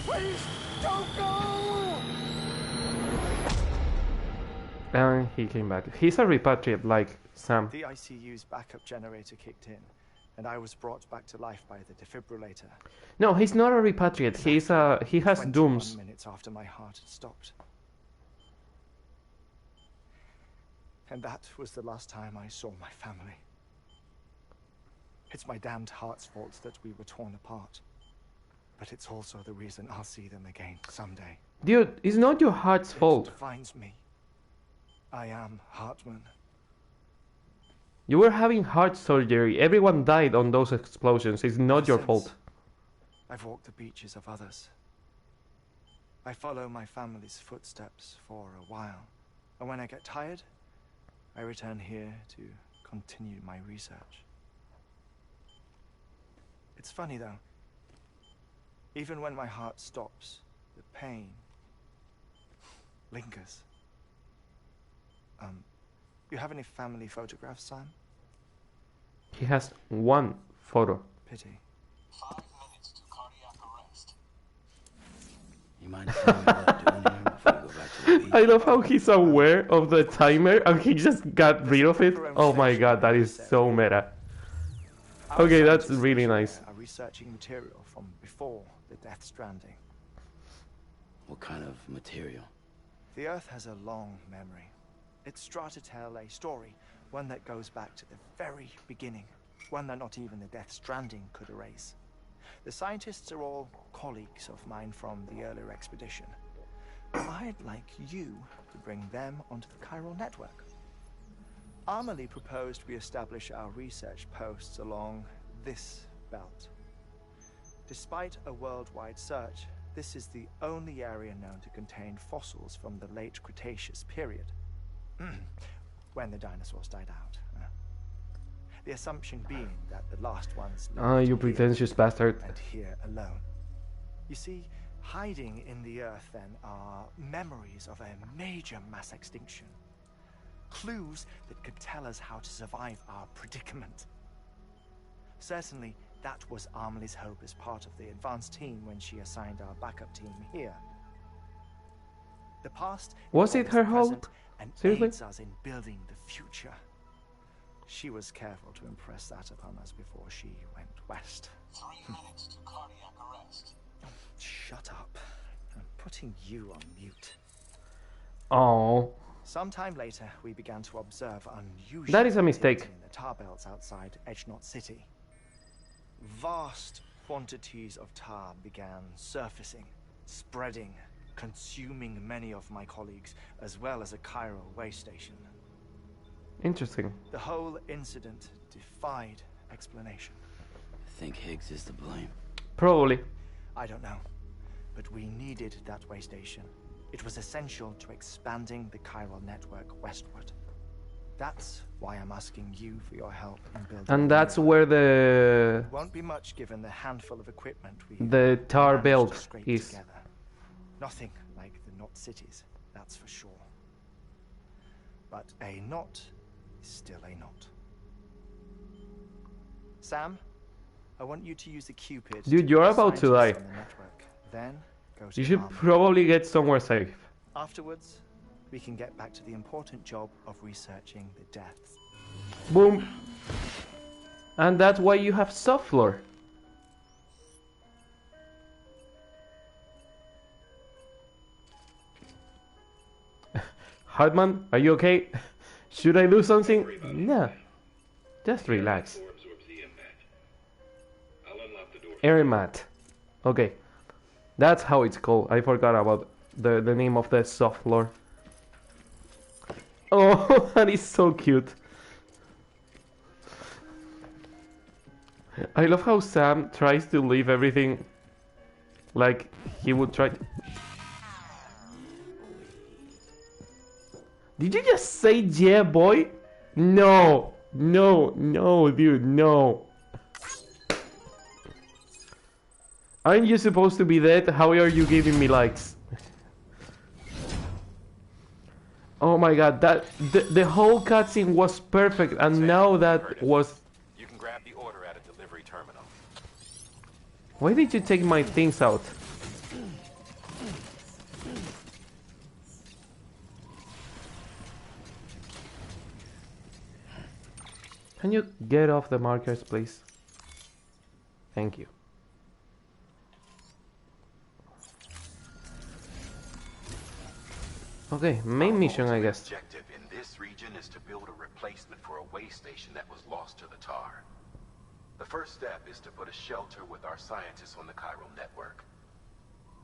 Please, don't go! And he came back. He's a repatriate like Sam. The ICU's backup generator kicked in, and I was brought back to life by the defibrillator. No, he's not a repatriate. He has 21 dooms. minutes after my heart had stopped. And that was the last time I saw my family. It's my damned heart's fault that we were torn apart. But it's also the reason I'll see them again someday. Dude, it's not your heart's fault. It defines me. I am Hartman. You were having heart surgery. Everyone died on those explosions. It's not your Since, fault. I've walked the beaches of others. I follow my family's footsteps for a while. And when I get tired, I return here to continue my research. It's funny though. Even when my heart stops, the pain lingers. You have any family photographs, Sam? He has one photo. Pity. 5 minutes to cardiac arrest. You mind telling me what I'm doing here before we go back to the beach? I love how he's aware of the timer and he just got rid of it. Oh my god, that is so meta. Okay, that's really nice. Are researching material from before the Death Stranding. What kind of material? The Earth has a long memory. It's trying to tell a story, one that goes back to the very beginning, one that not even the Death Stranding could erase. The scientists are all colleagues of mine from the earlier expedition. I'd like you to bring them onto the chiral network. Amelie proposed we establish our research posts along this belt. Despite a worldwide search, this is the only area known to contain fossils from the late Cretaceous period. When the dinosaurs died out. The assumption being that the last ones You pretentious bastard. and here alone. You see, hiding in the earth then are memories of a major mass extinction. Clues that could tell us how to survive our predicament. Certainly, that was Amelie's hope as part of the advanced team when she assigned our backup team here. The past Was it informs her the present hope? and Seriously? aids us in building the future. She was careful to impress that upon us before she went west. 3 minutes to cardiac arrest. Shut up. I'm putting you on mute. Oh, Sometime later, we began to observe unusual that is a mistake. activity in the tar belts outside Edgenot City. Vast quantities of tar began surfacing, spreading, consuming many of my colleagues, as well as a chiral way station. Interesting. The whole incident defied explanation. I think Higgs is to blame. Probably. I don't know, but we needed that way station. It was essential to expanding the chiral network westward. That's why I'm asking you for your help in building. And that's where the Won't be much given the handful of equipment we the tar managed to belt scrape is. together. Nothing like the knot cities, that's for sure. But a knot is still a knot. Sam, I want you to use the Cupid. Dude, to you're get about to scientists die. on the network. Then go to You should Arm. probably get somewhere safe. Afterwards, we can get back to the important job of researching the deaths. Boom. And that's why you have soft floor. Hartman, are you okay? Should I do something? No. Just relax. Air mat. Okay. That's how it's called. I forgot about the name of the soft floor. Oh, that is so cute. I love how Sam tries to leave everything like he would try. Did you just say yeah, boy? No, no, no, dude, no. Aren't you supposed to be dead? How are you giving me likes? Oh my god, that the whole cutscene was perfect, and now that was. You can grab the order at a delivery terminal. Why did you take my things out? Can you get off the markers, please? Thank you. Okay, main mission, I guess. The objective in this region is to build a replacement for a way station that was lost to the tar. The first step is to put a shelter with our scientists on the chiral network.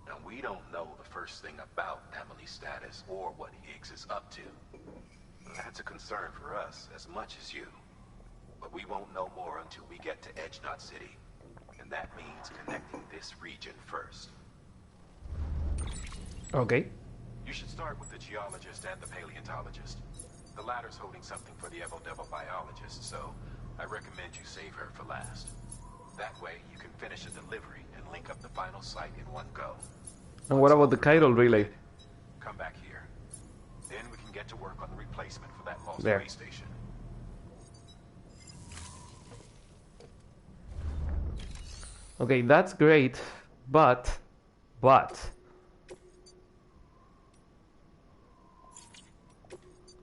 Now, we don't know the first thing about Emily's status or what Higgs is up to. That's a concern for us as much as you. But we won't know more until we get to Edge Knot City. And that means connecting this region first. Okay. You should start with the geologist and the paleontologist. The latter's holding something for the Evo-Devo biologist, so I recommend you save her for last. That way, you can finish a delivery and link up the final site in one go. And what about the chiral relay? Come back here. Then we can get to work on the replacement for that lost There. way station. Okay, that's great, but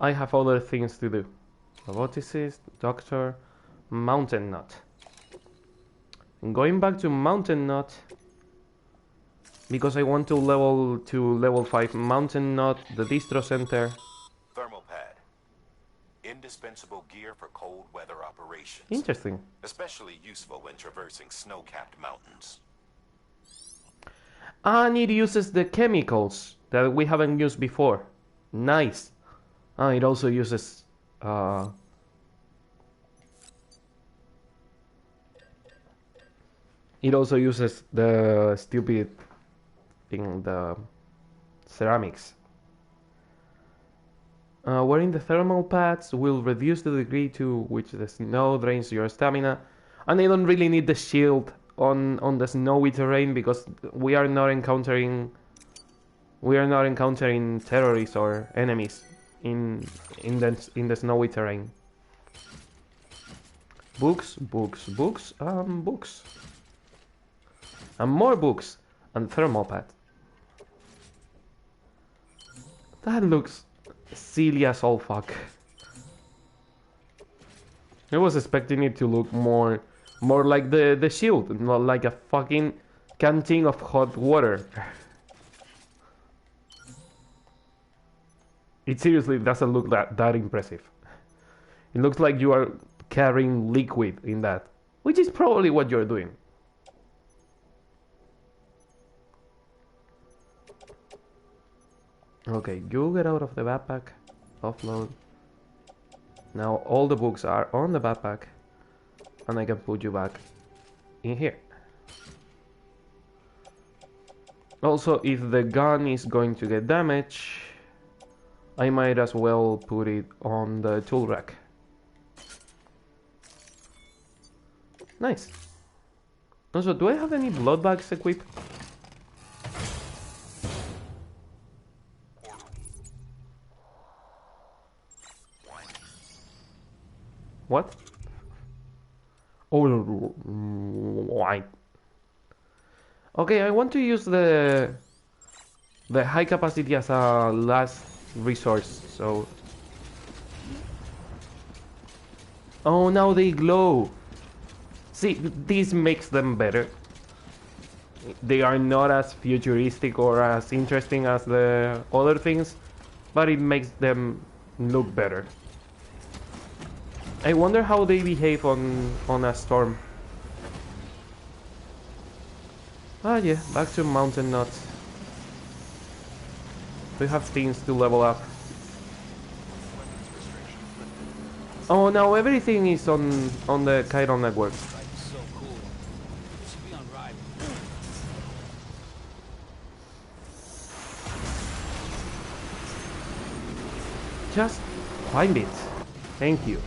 I have other things to do. Roboticist, doctor, mountain knot. I'm going back to mountain knot because I want to level 5 mountain knot, the distro center. Thermal pad. Indispensable gear for cold weather operations. Interesting. Especially useful when traversing snow-capped mountains. And it uses the chemicals that we haven't used before. Nice. It also uses it also uses the stupid thing, the ceramics. Wearing the thermal pads will reduce the degree to which the snow drains your stamina, and I don't really need the shield on the snowy terrain because we are not encountering terrorists or enemies in the snowy terrain. Books, and more books, and thermal pad. That looks silly as all fuck. I was expecting it to look more like the shield, not like a fucking canteen of hot water. It seriously doesn't look that impressive. It looks like you are carrying liquid in that, which is probably what you're doing. Okay, you get out of the backpack, offload. Now all the books are on the backpack, and I can put you back in here. Also, if the gun is going to get damaged, I might as well put it on the tool rack. Nice. Also, do I have any blood bags equipped? What? Oh, white. Okay, I want to use the high capacity as a last resource, so... Oh, now they glow! See, this makes them better. They are not as futuristic or as interesting as the other things, but it makes them look better. I wonder how they behave on a storm. Ah yeah, back to mountain nuts. We have things to level up. Oh, now everything is on the Chiron network. This bike is so cool. It should be on ride. Just find it. Thank you.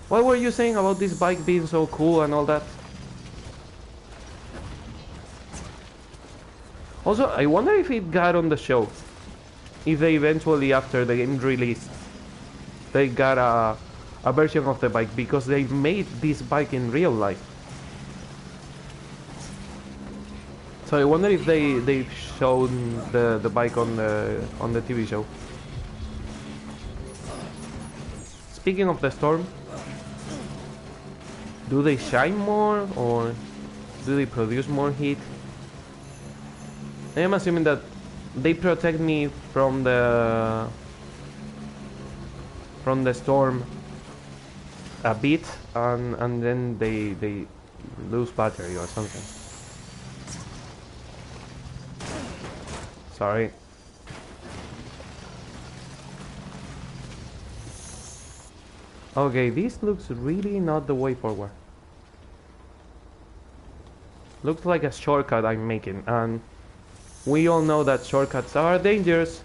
What were you saying about this bike being so cool and all that? Also, I wonder if it got on the show. If they eventually, after the game release, they got a version of the bike, because they made this bike in real life. So I wonder if they've shown the bike on the TV show. Speaking of the storm, do they shine more or do they produce more heat? I am assuming that they protect me from the storm a bit, and then they lose battery or something. Sorry. Okay, this looks really not the way forward. Looks like a shortcut I'm making, and we all know that shortcuts are dangerous.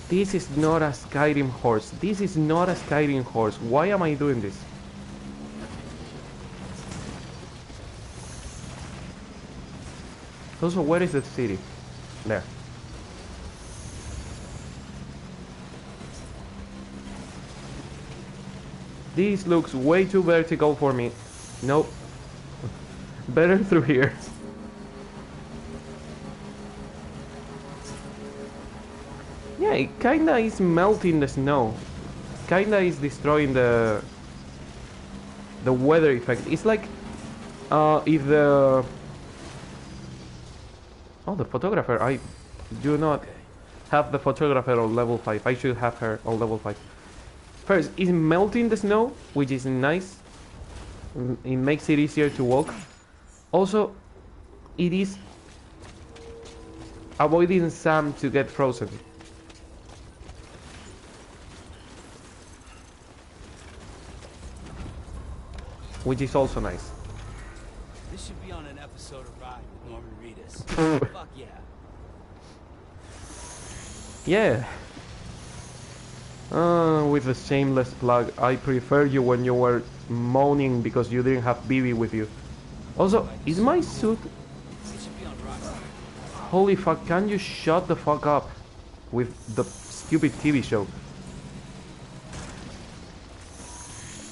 This is not a Skyrim horse. This is not a Skyrim horse. Why am I doing this? Also, where is the city? There. This looks way too vertical for me. Nope. Better through here. Yeah, it kinda is melting the snow. Kinda is destroying the weather effect. It's like if the the photographer. I do not have the photographer on level 5. I should have her on level 5. First, it's melting the snow, which is nice. It makes it easier to walk. Also, it is avoiding Sam to get frozen. Which is also nice. This should be on an episode of Ride with Norman Reedus. Fuck yeah. Yeah. With a shameless plug, I prefer you when you were moaning because you didn't have BB with you. Also, is my suit... Holy fuck, can you shut the fuck up with the stupid TV show?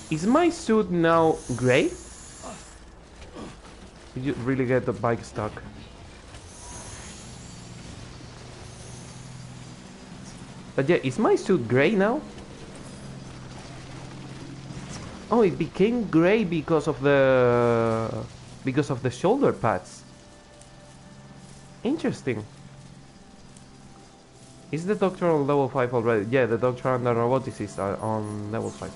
Is my suit now grey? Did you really get the bike stuck? But yeah, is my suit grey now? Oh, it became grey because of the shoulder pads. Interesting. Is the doctor on level 5 already? Yeah, the doctor and the roboticist are on level 5.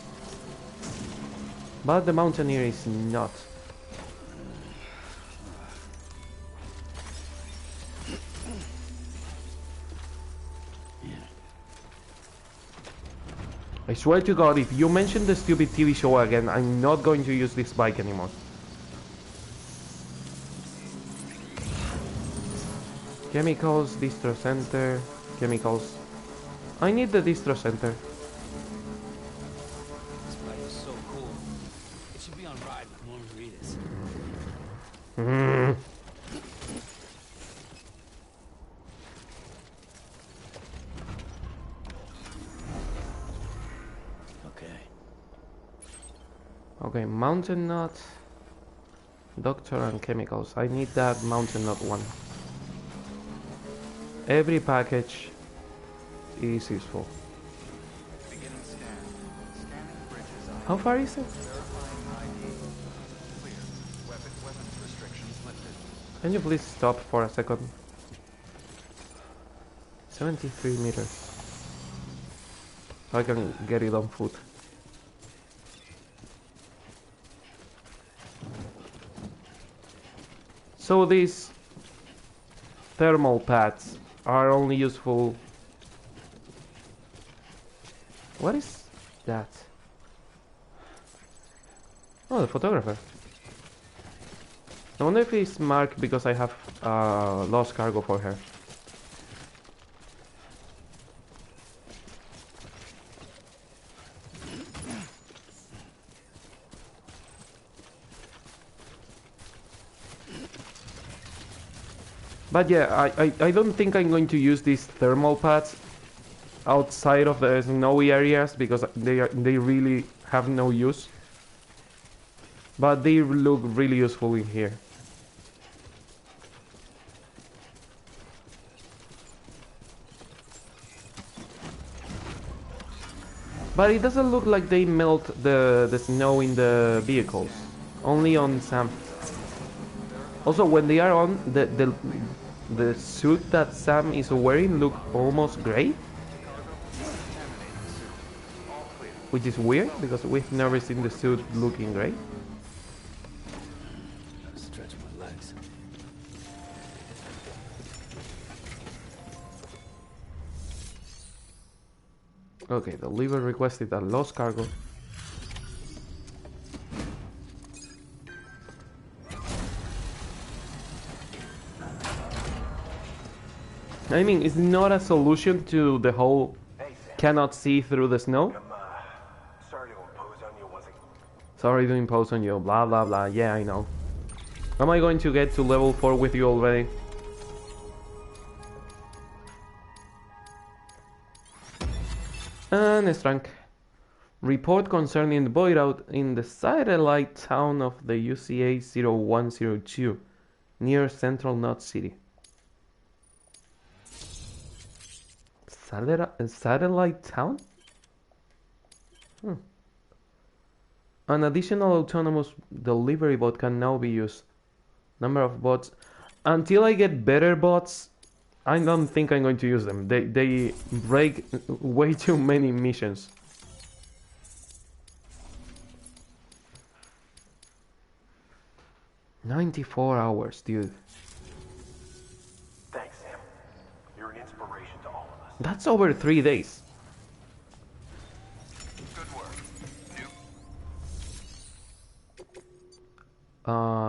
But the mountaineer is not. I swear to God, if you mention the stupid TV show again, I'm not going to use this bike anymore. Chemicals, distro center, chemicals. I need the distro center. This bike is so cool. It should be on Ride with Norman Reedus. Okay, mountain nut, doctor and chemicals. I need that mountain nut one. Every package is useful. How far is it? Can you please stop for a second? 73 meters. So I can get it on foot. So this thermal pads are only useful. What is that? Oh, the photographer. I wonder if it's marked because I have lost cargo for her. But yeah, I don't think I'm going to use these thermal pads outside of the snowy areas because they really have no use. But they look really useful in here. But it doesn't look like they melt the snow in the vehicles. Only on Sam. Also, when they are on, the suit that Sam is wearing look almost gray. Which is weird, because we've never seen the suit looking gray. Stretch my legs. Okay, the lever requested a lost cargo. I mean, it's not a solution to the whole cannot see through the snow. Sorry to impose on you, was it? Sorry to impose on you, blah blah blah. Yeah, I know. Am I going to get to level 4 with you already? And Strank. Report concerning the void out in the satellite town of the UCA 0102 near Central Knot City. Satellite town? An additional autonomous delivery bot can now be used. Number of bots. Until I get better bots, I don't think I'm going to use them. They break way too many missions. "94 hours, dude. Thanks, Sam. You're an inspiration to all of us. That's over 3 days. Good work.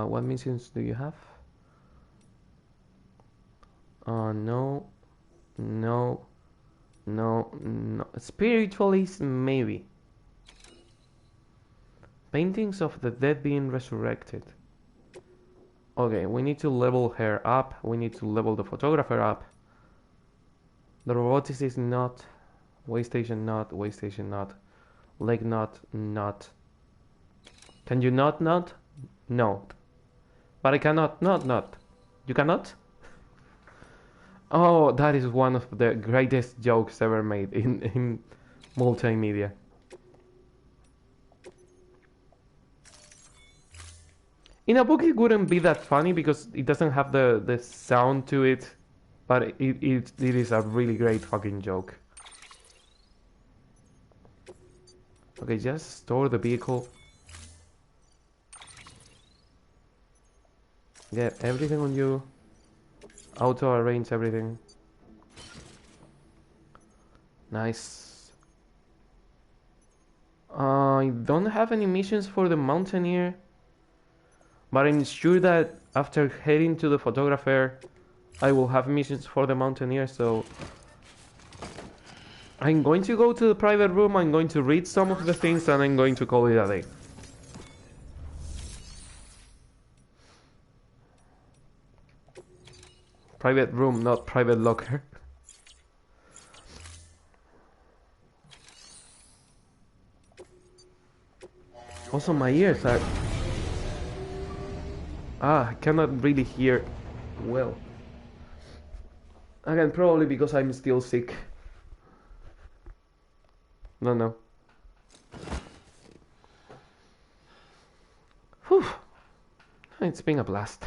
What missions do you have? No. No. No. No. Spiritualist, maybe. Paintings of the dead being resurrected. Okay, we need to level her up. We need to level the photographer up. The roboticist not. Waystation not. Waystation not. Leg not. Not. Can you not? No. But I cannot not. You cannot? Oh, that is one of the greatest jokes ever made in multimedia. In a book it wouldn't be that funny because it doesn't have the sound to it, but it is a really great fucking joke. Okay, just store the vehicle. Get everything on you. Auto arrange everything. Nice. I don't have any missions for the Mountaineer, but I'm sure that after heading to the photographer I will have missions for the Mountaineer, so I'm going to go to the private room, I'm going to read some of the things, and I'm going to call it a day. Private room, not private locker. Also, my ears are... I cannot really hear well. Again, probably because I'm still sick. No. Whew. It's been a blast.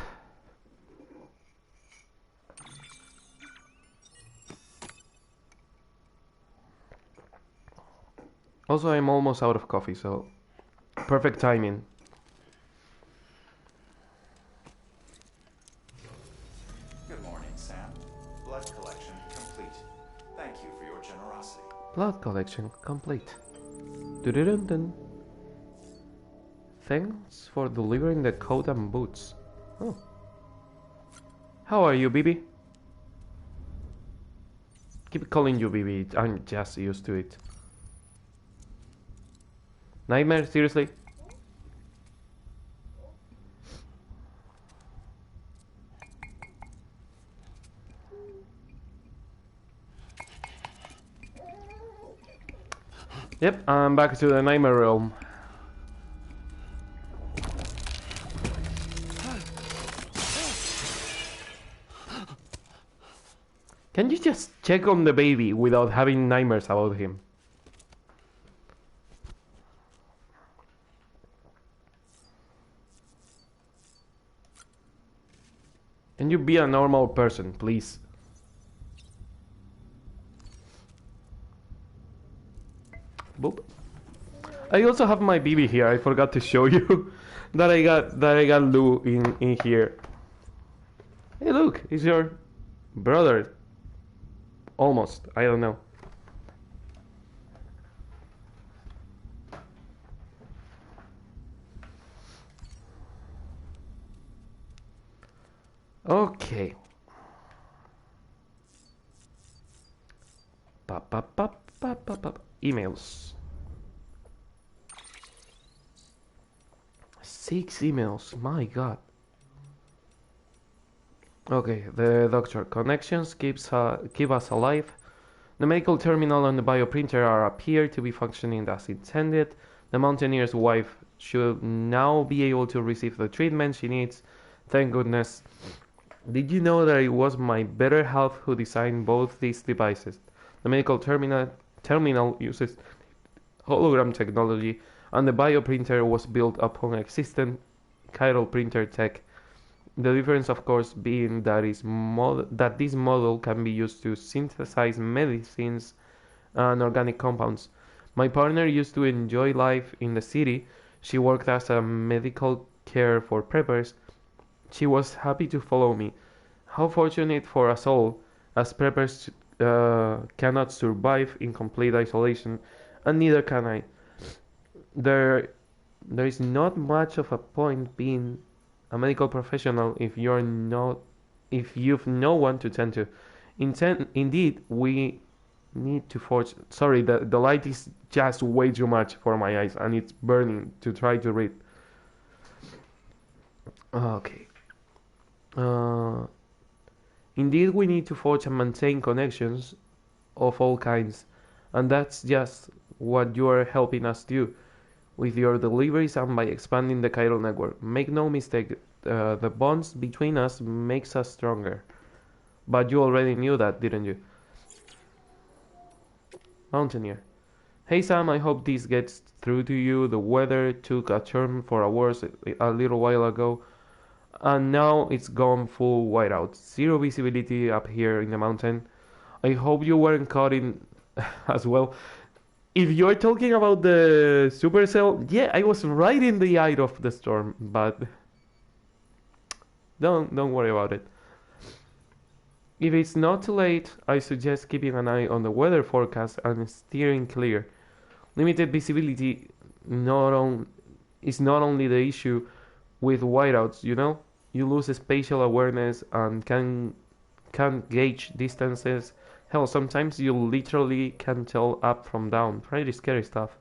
Also, I'm almost out of coffee, so perfect timing. Good morning. Sam. Blood collection complete. Thank you for your generosity. Blood collection complete. Dun-dun-dun-dun. Thanks for delivering the coat and boots. Oh. How are you, BB? Keep calling you BB, I'm just used to it. Nightmare, seriously? Yep, I'm back to the nightmare realm. Can you just check on the baby without having nightmares about him? Can you be a normal person, please? Boop. I also have my BB here. I forgot to show you that I got Lou in here. Hey, look, it's your brother. Almost. I don't know. Okay. Emails. 6 emails. My God. Okay, the doctor. Connections keep us alive. The medical terminal and the bioprinter appear to be functioning as intended. The mountaineer's wife should now be able to receive the treatment she needs. Thank goodness. Did you know that it was my better half who designed both these devices? The medical terminal uses hologram technology, and the bioprinter was built upon existing chiral printer tech. The difference, of course, being that this model can be used to synthesize medicines and organic compounds. My partner used to enjoy life in the city. She worked as a medical care for preppers. She was happy to follow me. How fortunate for us all, as preppers cannot survive in complete isolation, and neither can I. There is not much of a point being a medical professional if you've no one to tend to. Indeed, we need to forge. Sorry, the light is just way too much for my eyes, and it's burning to try to read. Okay. Indeed, we need to forge and maintain connections of all kinds, and that's just what you are helping us do with your deliveries and by expanding the chiral network. Make no mistake, the bonds between us makes us stronger. But you already knew that, didn't you? Mountaineer. Hey Sam, I hope this gets through to you. The weather took a turn for a worse a little while ago, and now it's gone full whiteout. Zero visibility up here in the mountain. I hope you weren't caught in as well. If you're talking about the supercell, yeah, I was right in the eye of the storm, but don't worry about it. If it's not too late, I suggest keeping an eye on the weather forecast and steering clear. Limited visibility is not only the issue with whiteouts, you know? You lose spatial awareness and can't gauge distances. Hell, sometimes you literally can't tell up from down. Pretty scary stuff.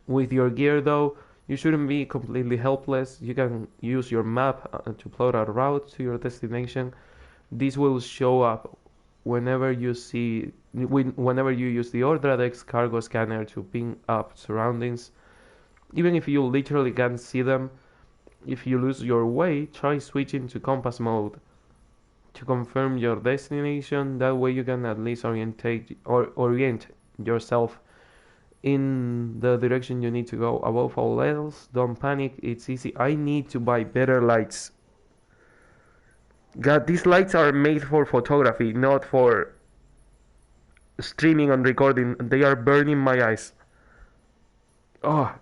With your gear though, you shouldn't be completely helpless. You can use your map to plot a route to your destination. This will show up whenever you use the Ordradex cargo scanner to ping up surroundings. Even if you literally can't see them, if you lose your way, try switching to compass mode to confirm your destination. That way you can at least orient yourself in the direction you need to go. Above all else, don't panic, it's easy. I need to buy better lights. God, these lights are made for photography, not for streaming and recording. They are burning my eyes. Oh.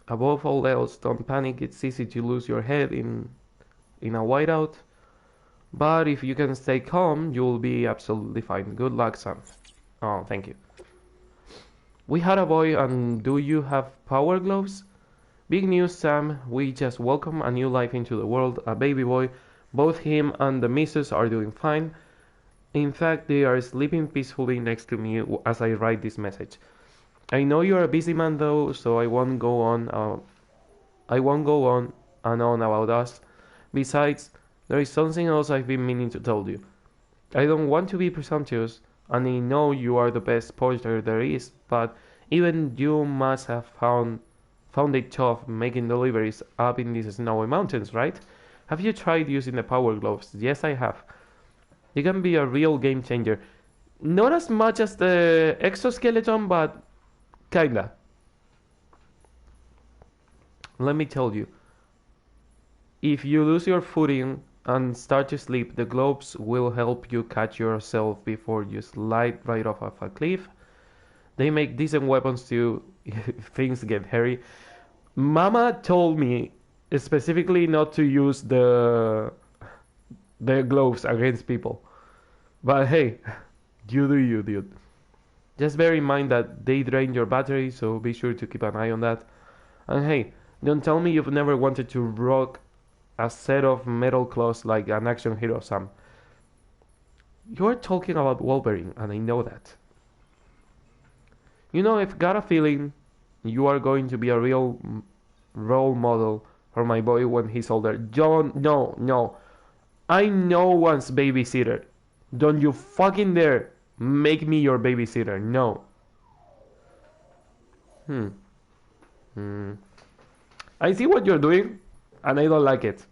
Above all else, don't panic. It's easy to lose your head in in a whiteout. But if you can stay calm, you'll be absolutely fine. Good luck, Sam. Oh, thank you. We had a boy, and do you have power gloves? Big news, Sam. We just welcomed a new life into the world, a baby boy. Both him and the missus are doing fine. In fact, they are sleeping peacefully next to me as I write this message. I know you're a busy man though, so I won't go on. I won't go on and on about us. Besides, there is something else I've been meaning to tell you. I don't want to be presumptuous, and I know you are the best porter there is, but even you must have found it tough making deliveries up in these snowy mountains, right? Have you tried using the power gloves? Yes, I have. They can be a real game changer. Not as much as the exoskeleton, but kinda. Let me tell you, if you lose your footing and start to sleep, the gloves will help you catch yourself before you slide right off of a cliff. They make decent weapons too if things get hairy. Mama told me specifically not to use the gloves against people. But hey, you do you, dude. Just bear in mind that they drain your battery, so be sure to keep an eye on that. And hey, don't tell me you've never wanted to rock a set of metal claws like an action hero, Sam. You're talking about Wolverine, and I know that. You know, I've got a feeling you are going to be a real role model for my boy when he's older. John, no, no. I know one's babysitter. Don't you fucking dare make me your babysitter. No. I see what you're doing, and I don't like it.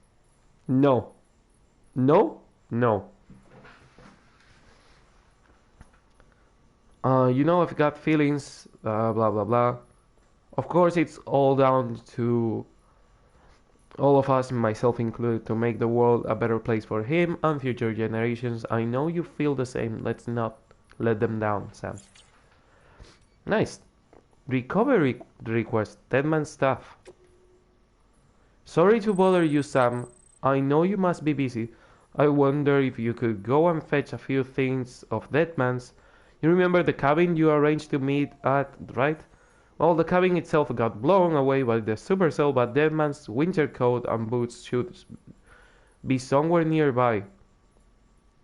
No. No? No. You know, I've got feelings, blah blah blah. Of course, it's all down to all of us, myself included, to make the world a better place for him and future generations. I know you feel the same. Let's not let them down, Sam. Nice. Recovery request. Deadman stuff. Sorry to bother you, Sam. I know you must be busy. I wonder if you could go and fetch a few things of Deadman's. You remember the cabin you arranged to meet at, right? Well, the cabin itself got blown away by the supercell, but Deadman's winter coat and boots should be somewhere nearby.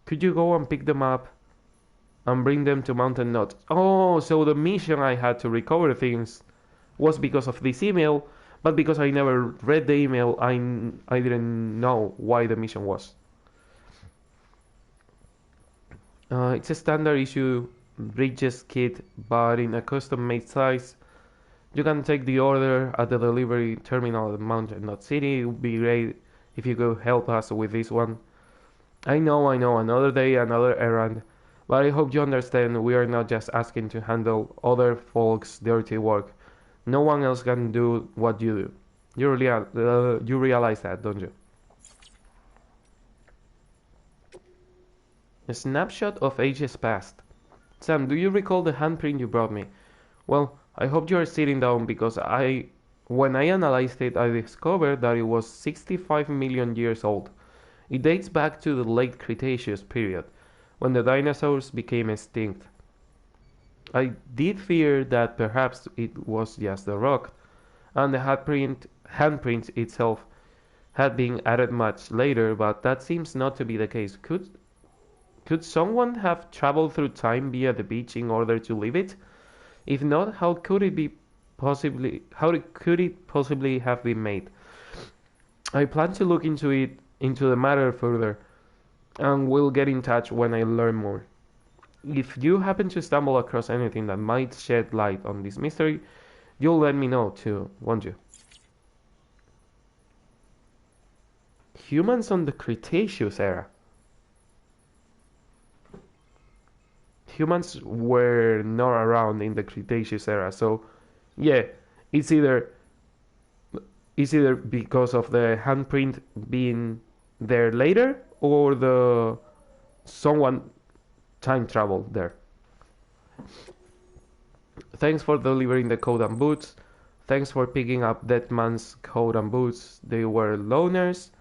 Could you go and pick them up and bring them to Mountain Knot? Oh, so the mission I had to recover things was because of this email, but because I never read the email, I didn't know why the mission was. It's a standard issue Bridges kit, but in a custom-made size. You can take the order at the delivery terminal at Mountain Knot City. It would be great if you could help us with this one. I know, another day, another errand. But I hope you understand we are not just asking to handle other folks' dirty work. No one else can do what you do. You realize that, don't you? A snapshot of ages past. Sam, do you recall the handprint you brought me? Well, I hope you are sitting down because when I analyzed it, I discovered that it was 65 million years old. It dates back to the late Cretaceous period, when the dinosaurs became extinct. I did fear that perhaps it was just the rock, and the handprint itself had been added much later, but that seems not to be the case. Could someone have traveled through time via the beach in order to leave it? If not, how could it possibly have been made? I plan to look into the matter further, and will get in touch when I learn more. If you happen to stumble across anything that might shed light on this mystery, you'll let me know too, won't you? Humans on the Cretaceous era. Humans were not around in the Cretaceous era, so yeah, it's either because of the handprint being there later, or the someone time traveled there. Thanks for delivering the coat and boots. Thanks for picking up that man's coat and boots. They were loners,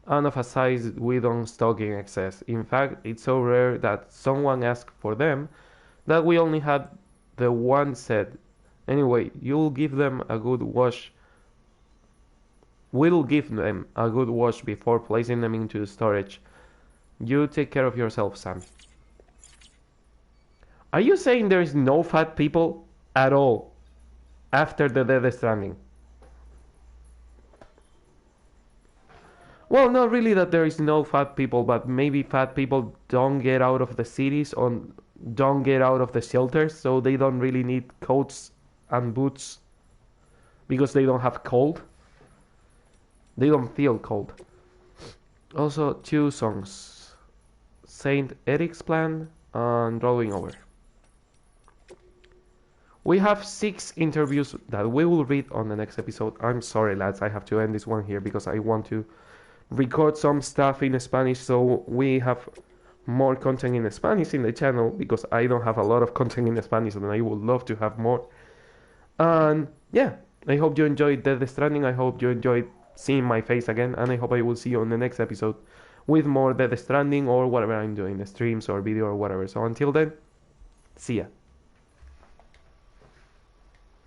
and of a size we don't stock in excess. In fact, it's so rare that someone asks for them that we only had the one set. Anyway, you'll give them a good wash. We'll give them a good wash before placing them into storage. You take care of yourself, Sam. Are you saying there is no fat people at all after the Death Stranding? Well, not really that there is no fat people, but maybe fat people don't get out of the cities or don't get out of the shelters, so they don't really need coats and boots because they don't have cold. They don't feel cold. Also, 2 songs. Saint Eric's Plan and Rolling Over. We have 6 interviews that we will read on the next episode. I'm sorry, lads, I have to end this one here because I want to record some stuff in Spanish so we have more content in Spanish in the channel, because I don't have a lot of content in Spanish and I would love to have more. And yeah, I hope you enjoyed Death Stranding. I hope you enjoyed seeing my face again, and I hope I will see you on the next episode with more Death Stranding or whatever I'm doing, streams or video or whatever. So until then, see ya.